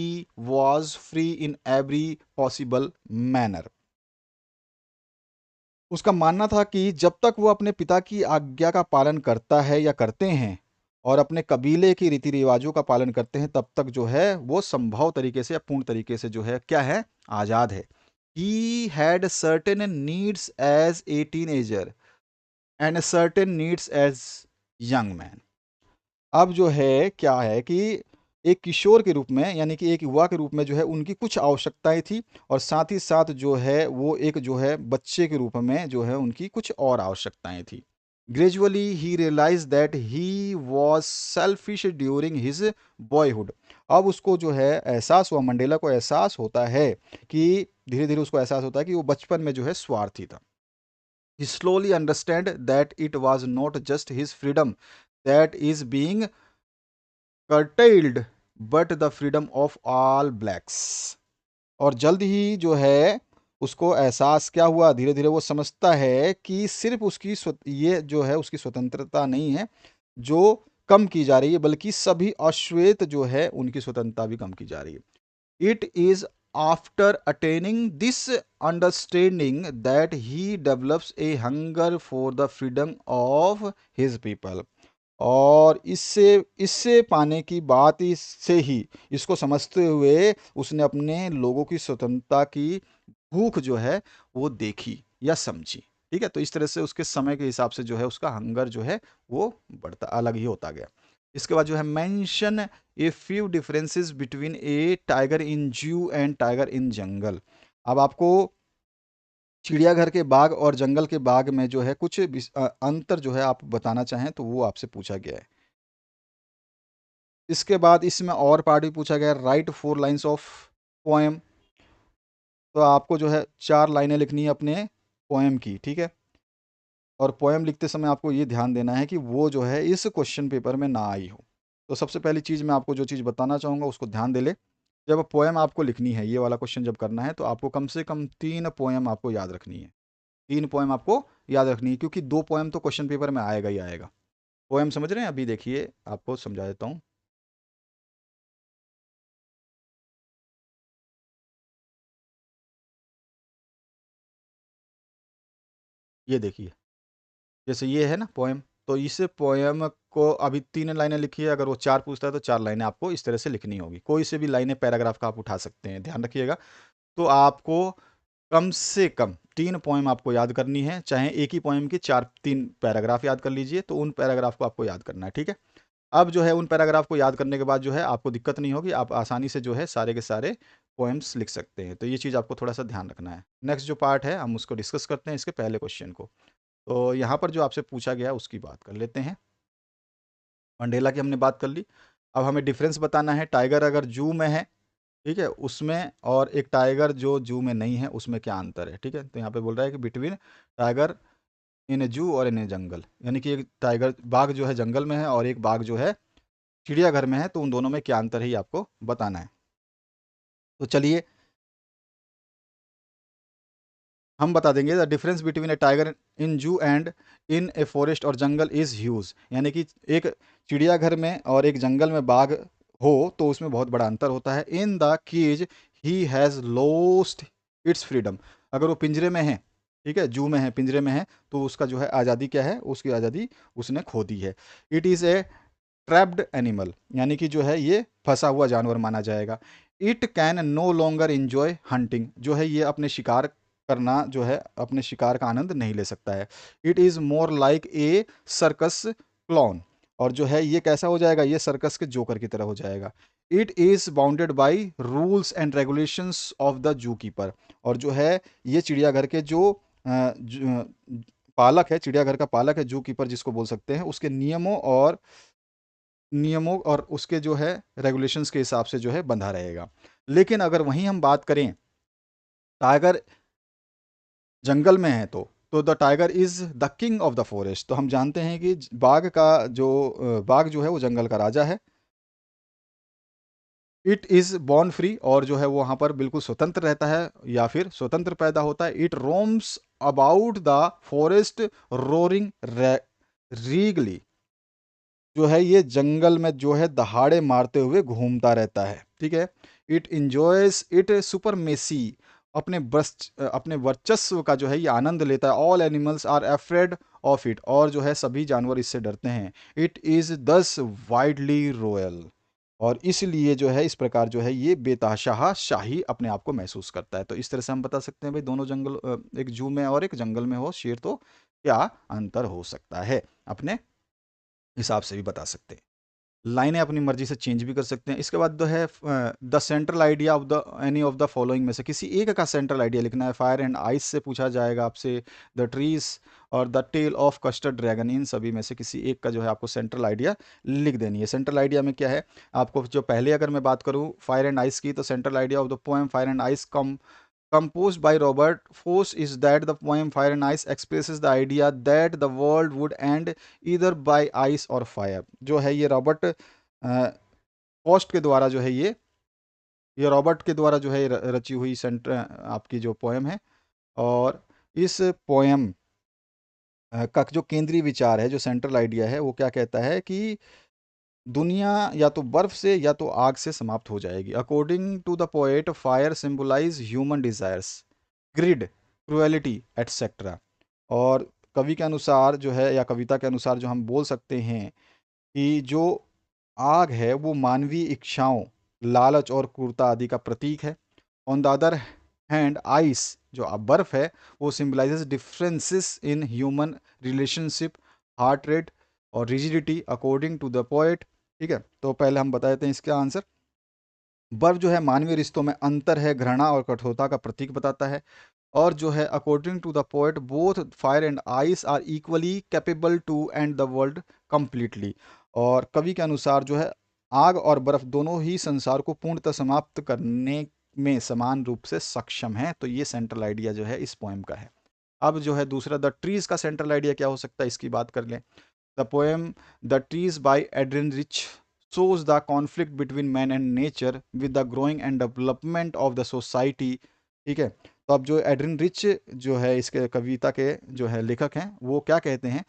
was free in every possible manner। उसका मानना था कि जब तक वो अपने पिता की आज्ञा का पालन करता है या करते हैं और अपने कबीले की रीति रिवाजों का पालन करते हैं, तब तक जो है वो संभव तरीके से या पूर्ण तरीके से जो है क्या है, आज़ाद है। He had certain needs as a teenager and certain needs as young man। अब जो है क्या है कि एक किशोर के रूप में, यानी कि एक युवा के रूप में जो है उनकी कुछ आवश्यकताएं थी, और साथ ही साथ जो है वो एक जो है बच्चे के रूप में जो है उनकी कुछ और आवश्यकताएं थी। Gradually he realize that he was selfish during his boyhood. अब उसको जो है एहसास हुआ, मंडेला को एहसास होता है कि धीरे धीरे उसको एहसास होता है कि वो बचपन में जो है स्वार्थी था। He slowly understand that it was not just his freedom that is being curtailed, but the freedom of all blacks। और जल्द ही जो है उसको एहसास क्या हुआ, धीरे धीरे वो समझता है कि सिर्फ उसकी ये जो है उसकी स्वतंत्रता नहीं है जो कम की जा रही है, बल्कि सभी अश्वेत जो है उनकी स्वतंत्रता भी कम की जा रही है। It is after attaining this understanding that he develops A hunger for the freedom of his people. और इससे इससे पाने की बात इससे ही, इसको समझते हुए उसने अपने लोगों की स्वतंत्रता की भूख जो है वो देखी या समझी, ठीक है। तो इस तरह से उसके समय के हिसाब से जो है उसका हंगर जो है वो बढ़ता अलग ही होता गया। इसके बाद जो है mention a few differences between A tiger in जू एंड टाइगर इन जंगल। अब आपको चिड़ियाघर के बाग और जंगल के बाग में जो है कुछ अंतर जो है आप बताना चाहें तो वो आपसे पूछा गया है। इसके बाद इसमें और पार्ट भी पूछा गया, राइट 4 लाइन्स ऑफ पोएम। तो आपको जो है 4 लाइनें लिखनी है अपने पोएम की, ठीक है। और पोएम लिखते समय आपको ये ध्यान देना है कि वो जो है इस क्वेश्चन पेपर में ना आई हो। तो सबसे पहली चीज़ मैं आपको जो चीज़ बताना चाहूँगा उसको ध्यान दे ले। जब पोएम आपको लिखनी है, ये वाला क्वेश्चन जब करना है, तो आपको कम से कम 3 पोएम आपको याद रखनी है। 3 पोएम आपको याद रखनी है, क्योंकि 2 पोएम तो क्वेश्चन पेपर में आएगा ही आएगा। पोएम समझ रहे हैं? अभी देखिए आपको समझा देता हूँ। ये देखिए, जैसे ये है ना पोएम, तो इस पोएम को अभी 3 लाइनें लिखी है, अगर वो 4 पूछता है तो 4 लाइनें आपको इस तरह से लिखनी होगी। कोई से भी लाइनें पैराग्राफ का आप उठा सकते हैं, ध्यान रखिएगा। तो आपको कम से कम 3 पोएम आपको याद करनी है, चाहे एक ही पोएम की 4-3 पैराग्राफ याद कर लीजिए, तो उन पैराग्राफ को आपको याद करना है, ठीक है? अब जो है उन पैराग्राफ को याद करने के बाद जो है आपको दिक्कत नहीं होगी, आप आसानी से जो है सारे के सारे पोएम्स लिख सकते हैं। तो ये चीज़ आपको थोड़ा सा ध्यान रखना है। नेक्स्ट जो पार्ट है हम उसको डिस्कस करते हैं, इसके पहले क्वेश्चन को। तो यहाँ पर जो आपसे पूछा गया उसकी बात कर लेते हैं। मंडेला की हमने बात कर ली। अब हमें डिफरेंस बताना है, टाइगर अगर जू में है, ठीक है, उसमें और एक टाइगर जो जू में नहीं है, उसमें क्या अंतर है, ठीक है? तो यहाँ पे बोल रहा है कि बिटवीन टाइगर इन ए जू और इन ए जंगल, यानी कि एक टाइगर बाघ जो है जंगल में है और एक बाघ जो है चिड़ियाघर में है, तो उन दोनों में क्या अंतर है ये आपको बताना है। तो चलिए हम बता देंगे, the difference between A tiger in जू एंड इन ए फॉरेस्ट और जंगल इज ह्यूज, यानी कि एक चिड़ियाघर में और एक जंगल में बाघ हो तो उसमें बहुत बड़ा अंतर होता है। In the cage he has lost its freedom, अगर वो पिंजरे में है, ठीक है, जू में है, पिंजरे में है, तो उसका जो है आज़ादी क्या है, उसकी आज़ादी उसने खो दी है। It is a trapped animal, यानी कि जो है ये फंसा हुआ जानवर माना जाएगा। It can no longer enjoy hunting, जो है ये अपने शिकार करना जो है अपने शिकार का आनंद नहीं ले सकता है। It is more like a circus clone, और जो है ये कैसा हो जाएगा, ये सर्कस के जोकर की तरह हो जाएगा। It is bounded by rules and regulations of the zoo keeper, और जो है ये चिड़ियाघर के जो पालक है, चिड़ियाघर का पालक है, जू कीपर जिसको बोल सकते हैं, उसके नियमों और उसके जो है रेगुलेशंस के हिसाब से जो है बंधा रहेगा। लेकिन अगर वहीं हम बात करें टाइगर जंगल में है, तो the tiger is the king of the forest, तो हम जानते हैं कि बाघ का जो बाघ जो है वो जंगल का राजा है। इट इज बॉर्न फ्री, और जो है वो वहां पर बिल्कुल स्वतंत्र रहता है या फिर स्वतंत्र पैदा होता है। It roams about the forest roaring regally, जो है ये जंगल में जो है दहाड़े मारते हुए घूमता रहता है, ठीक है। इट इंजॉयज इट सुपरमेसी, अपने वर्चस्व का जो है ये आनंद लेता है। All animals are afraid of it, और जो है सभी जानवर इससे डरते हैं। It is thus widely royal, और इसलिए जो है इस प्रकार जो है ये बेतहाशा शाही अपने आप को महसूस करता है। तो इस तरह से हम बता सकते हैं भाई, दोनों जंगल एक जू में और एक जंगल में हो शेर, तो क्या अंतर हो सकता है, अपने हिसाब से भी बता सकते हैं। लाइनें अपनी मर्जी से चेंज भी कर सकते हैं। इसके बाद जो है the central idea of the any of the following में से किसी एक का सेंट्रल आइडिया लिखना है। फायर एंड आइस से पूछा जाएगा आपसे, द ट्रीज और the tale of custard dragon, इन सभी में से किसी एक का जो है आपको सेंट्रल आइडिया लिख देनी है। सेंट्रल आइडिया में क्या है, आपको जो पहले अगर मैं बात करूँ फायर एंड आइस की, तो central idea of the poem fire and ice composed by Robert Frost is that the poem Fire and Ice expresses the idea that the world would end either by ice or fire। जो है ये रॉबर्ट फॉस्ट के द्वारा जो है ये रॉबर्ट के द्वारा जो है रची हुई सेंटर आपकी जो पोएम है। और इस पोएम का जो केंद्रीय विचार है, जो सेंट्रल आइडिया है, वो क्या कहता है कि दुनिया या तो बर्फ से या तो आग से समाप्त हो जाएगी। According to the poet fire symbolize human desires, greed, cruelty etcetera. और कवि के अनुसार जो है या कविता के अनुसार जो हम बोल सकते हैं कि जो आग है वो मानवीय इच्छाओं, लालच और क्रूरता आदि का प्रतीक है। On the other hand ice जो बर्फ है वो symbolises differences in human relationship, hatred और rigidity according to the poet, ठीक है। तो पहले हम बता देते हैं इसका आंसर। बर्फ जो है मानवीय रिश्तों में अंतर है, घृणा और कठोरता का प्रतीक बताता है। और जो है according to the poet both fire and ice are equally capable to end the world completely. और कवि के अनुसार जो है आग और बर्फ दोनों ही संसार को पूर्णतः समाप्त करने में समान रूप से सक्षम है। तो ये सेंट्रल आइडिया जो है इस पोएम का है। अब जो है दूसरा द ट्रीज का सेंट्रल आइडिया क्या हो सकता है, इसकी बात कर लें। The poem the trees by Adrienne Rich shows the conflict between man and nature with the growing and development of the society। ठीक है, तो अब जो एड्रिन रिच जो है इसके कविता के जो है लेखक हैं, वो क्या कहते हैं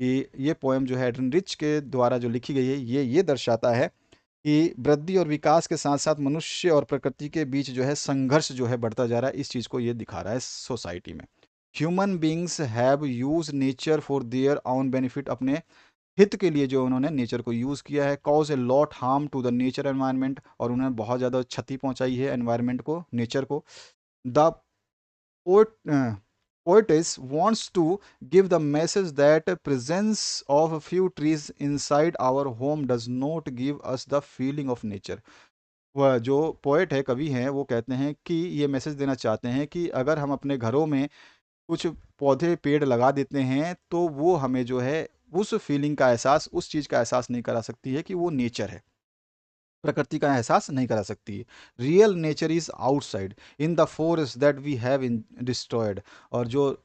कि ये पोएम जो है एड्रिन रिच के द्वारा जो लिखी गई है, ये दर्शाता है कि वृद्धि और विकास के साथ साथ मनुष्य और प्रकृति के बीच जो है संघर्ष जो है बढ़ता जा रहा है। इस चीज़ को ये दिखा रहा है सोसाइटी में। Human beings have use nature for their own benefit, अपने हित के लिए जो उन्होंने नेचर को यूज़ किया है। Cause a lot harm to the nature environment, और उन्होंने बहुत ज़्यादा क्षति पहुंचाई है एनवायरनमेंट को, नेचर को। The poet, poetess wants to give the message that presence of a few trees inside our home does not give us the feeling of nature। वह जो पोएट है, कवि हैं, वो कहते हैं कि ये मैसेज देना चाहते हैं कि अगर हम अपने घरों में कुछ पौधे पेड़ लगा देते हैं तो वो हमें जो है उस फीलिंग का एहसास, उस चीज़ का एहसास नहीं करा सकती है कि वो नेचर है, प्रकृति का एहसास नहीं करा सकती है। Real nature is outside in the forest that we have in destroyed, और जो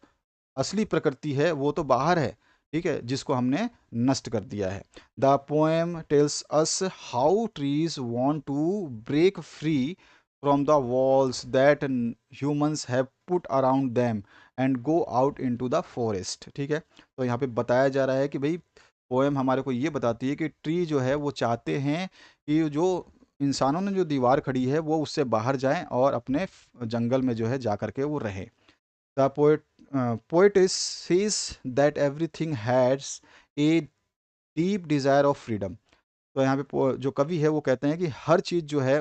असली प्रकृति है वो तो बाहर है, ठीक है, जिसको हमने नष्ट कर दिया है। The poem tells us how trees want to break free from the walls that humans have put around them and go out into the forest. ठीक है, तो यहाँ पे बताया जा रहा है कि भाई पोएम हमारे को ये बताती है कि ट्री जो है वो चाहते हैं कि जो इंसानों ने जो दीवार खड़ी है वो उससे बाहर जाएं और अपने जंगल में जो है जा करके वो रहें। The poetess says that everything has a deep desire of freedom। तो यहाँ पे जो कवि है वो कहते हैं कि हर चीज़ जो है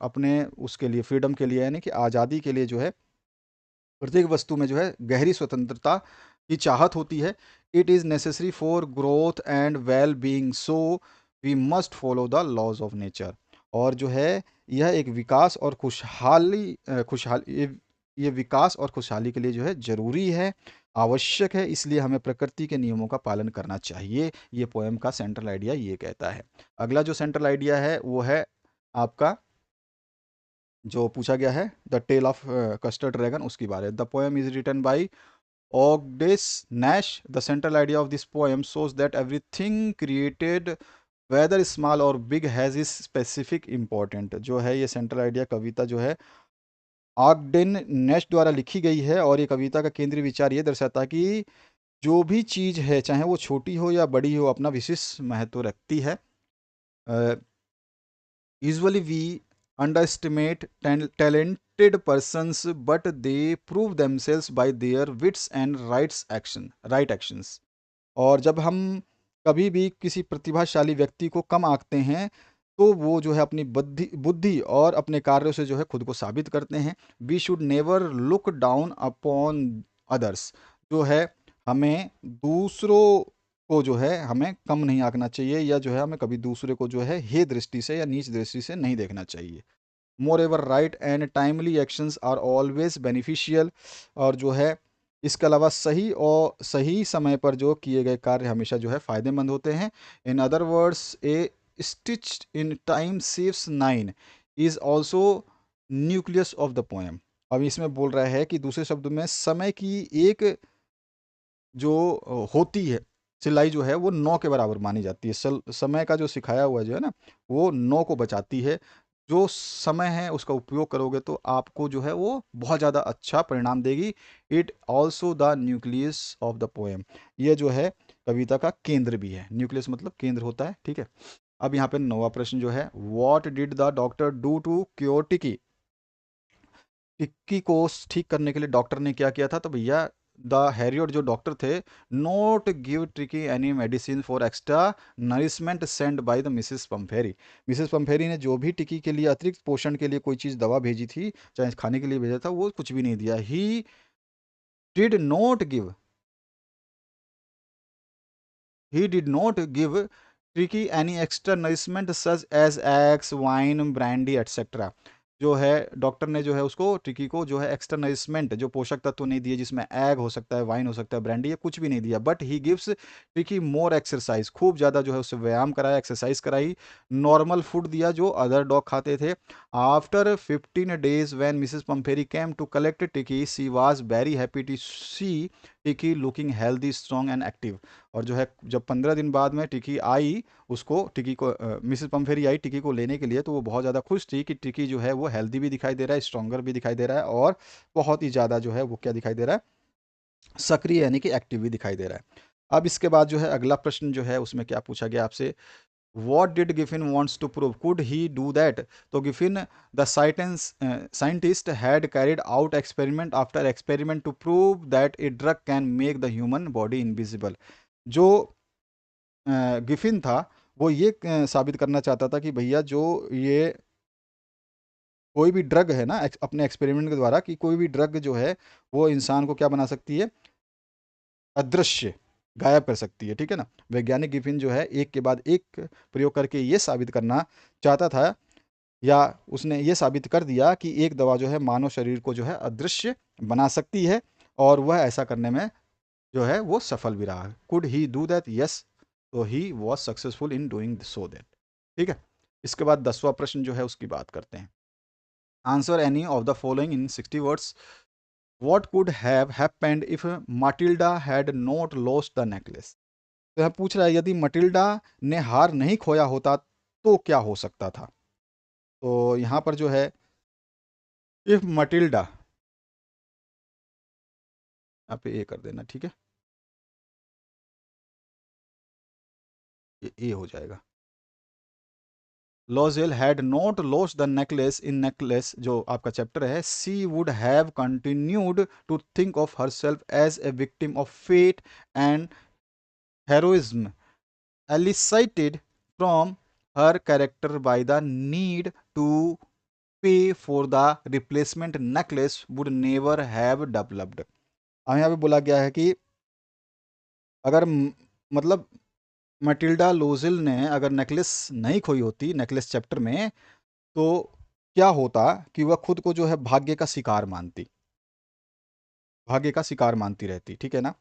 अपने उसके लिए, फ्रीडम के लिए, यानी कि आज़ादी के लिए जो है, प्रत्येक वस्तु में जो है गहरी स्वतंत्रता की चाहत होती है। It is necessary for growth and well being, so we must follow the laws of nature. और जो है यह एक विकास और खुशहाली ये विकास और खुशहाली के लिए जो है ज़रूरी है, आवश्यक है, इसलिए हमें प्रकृति के नियमों का पालन करना चाहिए। ये पोएम का सेंट्रल आइडिया ये कहता है। अगला जो सेंट्रल आइडिया है वो है आपका जो पूछा गया है the tale of custard dragon, उसकी बारे। The poem is written by Ogdes Nash। The central idea of this poem shows that everything created, whether small or big, has its specific important। जो है ये सेंट्रल आइडिया कविता जो है ऑगडेन नेश द्वारा लिखी गई है, और ये कविता का केंद्रीय विचार ये दर्शाता है कि जो भी चीज़ है, चाहे वो छोटी हो या बड़ी हो, अपना विशिष्ट महत्व रखती है। Usually we underestimate talented persons, but they prove themselves by their wits and right actions। और जब हम कभी भी किसी प्रतिभाशाली व्यक्ति को कम आंकते हैं तो वो जो है अपनी बुद्धि बुद्धि और अपने कार्यों से जो है खुद को साबित करते हैं। We should never look down upon others, जो है हमें दूसरों को जो है हमें कम नहीं आंकना चाहिए, या जो है हमें कभी दूसरे को जो है हे दृष्टि से या नीच दृष्टि से नहीं देखना चाहिए। Moreover right and timely actions are always beneficial, और जो है इसके अलावा सही समय पर जो किए गए कार्य हमेशा जो है फ़ायदेमंद होते हैं। In other words, A stitch in time saves nine is also nucleus of the poem. अब इसमें बोल रहा है कि दूसरे शब्दों में समय की एक जो होती है सिलाई जो है वो 9 के बराबर मानी जाती है। समय का जो सिखाया हुआ जो है ना, वो 9 को बचाती है। जो समय है उसका उपयोग करोगे तो आपको जो है वो बहुत ज़्यादा अच्छा परिणाम देगी। It also the nucleus of the poem, ये जो है कविता का केंद्र भी है। न्यूक्लियस मतलब केंद्र होता है, ठीक है। अब यहाँ पे 9वां प्रश्न जो है, what did the doctor do to cure Tricki. Tricki को ठीक करने के लिए डॉक्टर ने क्या किया था, तो भैया द हैरियट जो डॉक्टर थे, not give tricky any medicine for extra nourishment send by the Mrs Pumphrey. Mrs Pumphrey ने जो भी टिक्की के लिए अतिरिक्त पोषण के लिए कोई चीज़ दवा भेजी थी, चाहे खाने के लिए भेजा था, वो कुछ भी नहीं दिया। He did not give he did not give tricky any extra nourishment such as eggs wine brandy etcetera. जो है डॉक्टर ने जो है उसको ट्रिकी को जो है एक्स्ट्रा नरिशमेंट, जो पोषक तत्व नहीं दिए, जिसमें एग हो सकता है, वाइन हो सकता है, ब्रांडी, ये कुछ भी नहीं दिया। But he gives tricky more exercise, खूब ज़्यादा जो है उससे व्यायाम कराया, एक्सरसाइज कराई। नॉर्मल फूड दिया जो अदर डॉग खाते थे। After 15 days when Mrs Pumphrey came to collect Tikki, she was very happy to see Tikki looking healthy, strong and active. और जो है जब 15 दिन बाद में टिकी आई, उसको टिकी को मिसेस पम्फेरी आई टिकी को लेने के लिए, तो वो बहुत ज़्यादा खुश थी कि टिकी जो है वो हेल्दी भी दिखाई दे रहा है, स्ट्रॉन्गर भी दिखाई दे रहा है, और बहुत ही ज़्यादा जो है वो क्या दिखाई दे रहा है, सक्रिय यानी कि एक्टिव भी दिखाई दे रहा है। अब इसके बाद जो है अगला प्रश्न जो है उसमें क्या पूछा गया आपसे, What did Giffen wants to prove? Could he do that? तो Griffin the scientist had carried out experiment after experiment to prove that a drug can make the human body invisible. जो गिफिन था वो ये साबित करना चाहता था कि भैया जो ये कोई भी ड्रग है ना, अपने एक्सपेरिमेंट के द्वारा, कि कोई भी ड्रग जो है वो इंसान को क्या बना सकती है, अदृश्य, गायब कर सकती है, ठीक है ना। वैज्ञानिक गिफिन जो है एक के बाद एक प्रयोग करके ये साबित करना चाहता था, या उसने ये साबित कर दिया कि एक दवा जो है मानव शरीर को जो है अदृश्य बना सकती है, और वह ऐसा करने में जो है वो सफल भी रहा। Could he do that? Yes, तो he was successful in doing so that. ठीक है। इसके बाद 10वां प्रश्न जो है उसकी बात करते हैं। Answer any of the following in 60 words. What could have happened if Matilda had not lost the necklace? तो यह पूछ रहा है यदि मटिल्डा ने हार नहीं खोया होता तो क्या हो सकता था। तो यहाँ पर जो है इफ मटिल्डा, यहाँ पे ए कर देना, ठीक है, ये ए हो जाएगा। Loisel had not lost the necklace in necklace जो आपका चैप्टर है, she would have continued to think of herself as a victim of fate and heroism elicited from her character by the need to pay for the replacement necklace would never have developed। अब यहाँ पे बोला गया है कि अगर मतलब मटिल्डा लोजिल ने अगर नेकलेस नहीं खोई होती नेकलेस चैप्टर में, तो क्या होता कि वह खुद को जो है भाग्य का शिकार मानती, भाग्य का शिकार मानती रहती, ठीक है ना।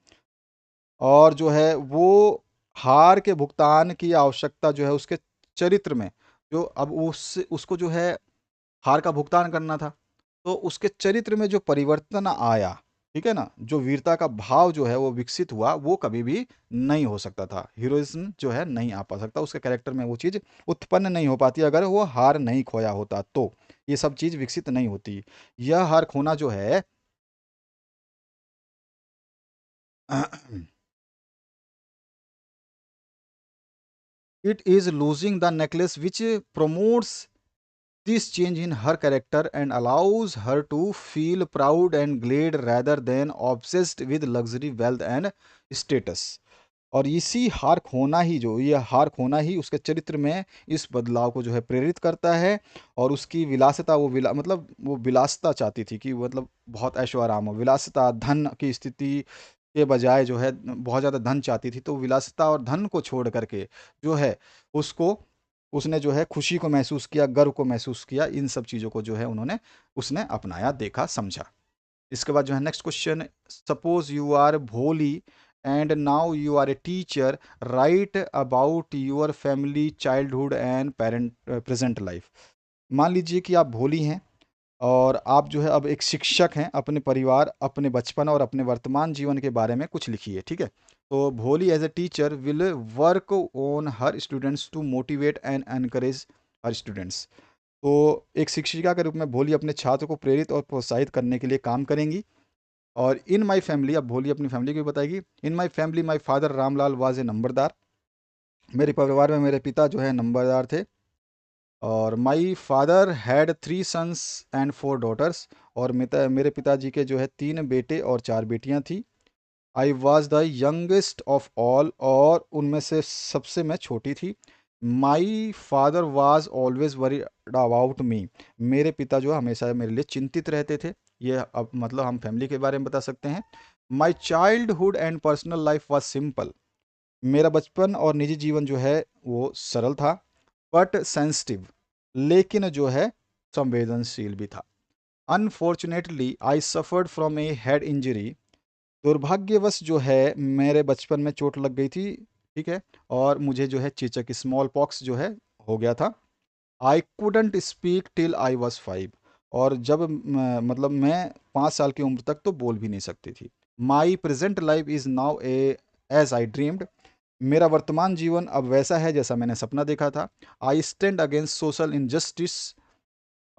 और जो है वो हार के भुगतान की आवश्यकता जो है उसके चरित्र में, जो अब उसको जो है हार का भुगतान करना था, तो उसके चरित्र में जो परिवर्तन आया, ठीक है ना, जो वीरता का भाव जो है वो विकसित हुआ, वो कभी भी नहीं हो सकता था। हीरोइज्म जो है नहीं आ पा सकता उसके कैरेक्टर में, वो चीज़ उत्पन्न नहीं हो पाती अगर वो हार नहीं खोया होता, तो ये सब चीज़ विकसित नहीं होती। यह हार खोना जो है it is losing the necklace which promotes this change in her character and allows her to feel proud and glad rather than obsessed with luxury, wealth and status। और इसी हार खोना ही, जो ये हार खोना ही उसके चरित्र में इस बदलाव को जो है प्रेरित करता है। और उसकी विलासिता, वो मतलब वो विलासिता चाहती थी कि मतलब बहुत ऐशो आराम हो, विलासिता धन की स्थिति के बजाय जो है बहुत ज़्यादा धन चाहती थी, तो विलासिता और धन को छोड़ करके जो है उसको, उसने जो है खुशी को महसूस किया, गर्व को महसूस किया, इन सब चीज़ों को जो है उन्होंने उसने अपनाया, देखा, समझा। इसके बाद जो है next question, suppose you are Bholi and now you are a teacher, write about your family, childhood and parent present life. मान लीजिए कि आप भोली हैं और आप जो है अब एक शिक्षक हैं, अपने परिवार, अपने बचपन और अपने वर्तमान जीवन के बारे में कुछ लिखिए, ठीक है। तो Bholi as a teacher will work on her students to motivate and encourage her students. तो एक शिक्षिका के रूप में भोली अपने छात्र को प्रेरित और प्रोत्साहित करने के लिए काम करेंगी। और इन माई फैमिली, अब भोली अपनी फैमिली को भी बताएगी, in my family my father Ramlal was a nambardar. मेरे परिवार में मेरे पिता जो है नंबरदार थे। और my father had 3 sons and 4 daughters. और मेरे पिताजी के जो है 3 बेटे और 4 बेटियां थी। I was the youngest of all, और उनमें से सबसे मैं छोटी थी। My father was always worry about me, मेरे पिता जो है हमेशा मेरे लिए चिंतित रहते थे। ये अब मतलब हम फैमिली के बारे में बता सकते हैं। My childhood and personal life was simple, मेरा बचपन और निजी जीवन जो है वो सरल था, बट सेंसिटिव, लेकिन जो है संवेदनशील भी था। Unfortunately I suffered from A head injury, दुर्भाग्यवश जो है मेरे बचपन में चोट लग गई थी, ठीक है, और मुझे जो है चेचक, स्मॉल पॉक्स जो है हो गया था। I couldn't speak till I was 5, और जब मतलब मैं 5 साल की उम्र तक तो बोल भी नहीं सकती थी। My present life is now a as I dreamed, मेरा वर्तमान जीवन अब वैसा है जैसा मैंने सपना देखा था। I stand against social injustice,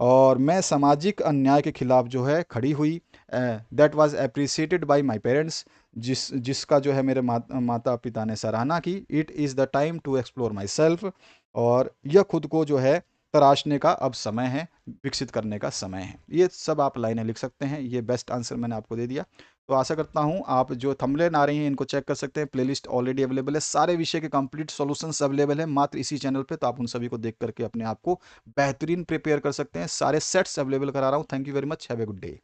और मैं सामाजिक अन्याय के खिलाफ जो है खड़ी हुई। That was appreciated by my parents, जिसका जो है मेरे माता पिता ने सराहना की। It is the time to explore myself, और यह खुद को जो है तराशने का अब समय है, विकसित करने का समय है। ये सब आप लाइनें लिख सकते हैं। ये बेस्ट आंसर मैंने आपको दे दिया। तो आशा करता हूँ आप जो थंबनेल आ रही हैं इनको चेक कर सकते हैं। प्लेलिस्ट ऑलरेडी अवेलेबल है, सारे विषय के कंप्लीट सॉल्यूशंस अवेलेबल है मात्र इसी चैनल पे। तो आप उन सभी को देख करके अपने आप को बेहतरीन प्रिपेयर कर सकते हैं। सारे सेट्स अवेलेबल करा रहा हूँ। Thank you very much, have a good day.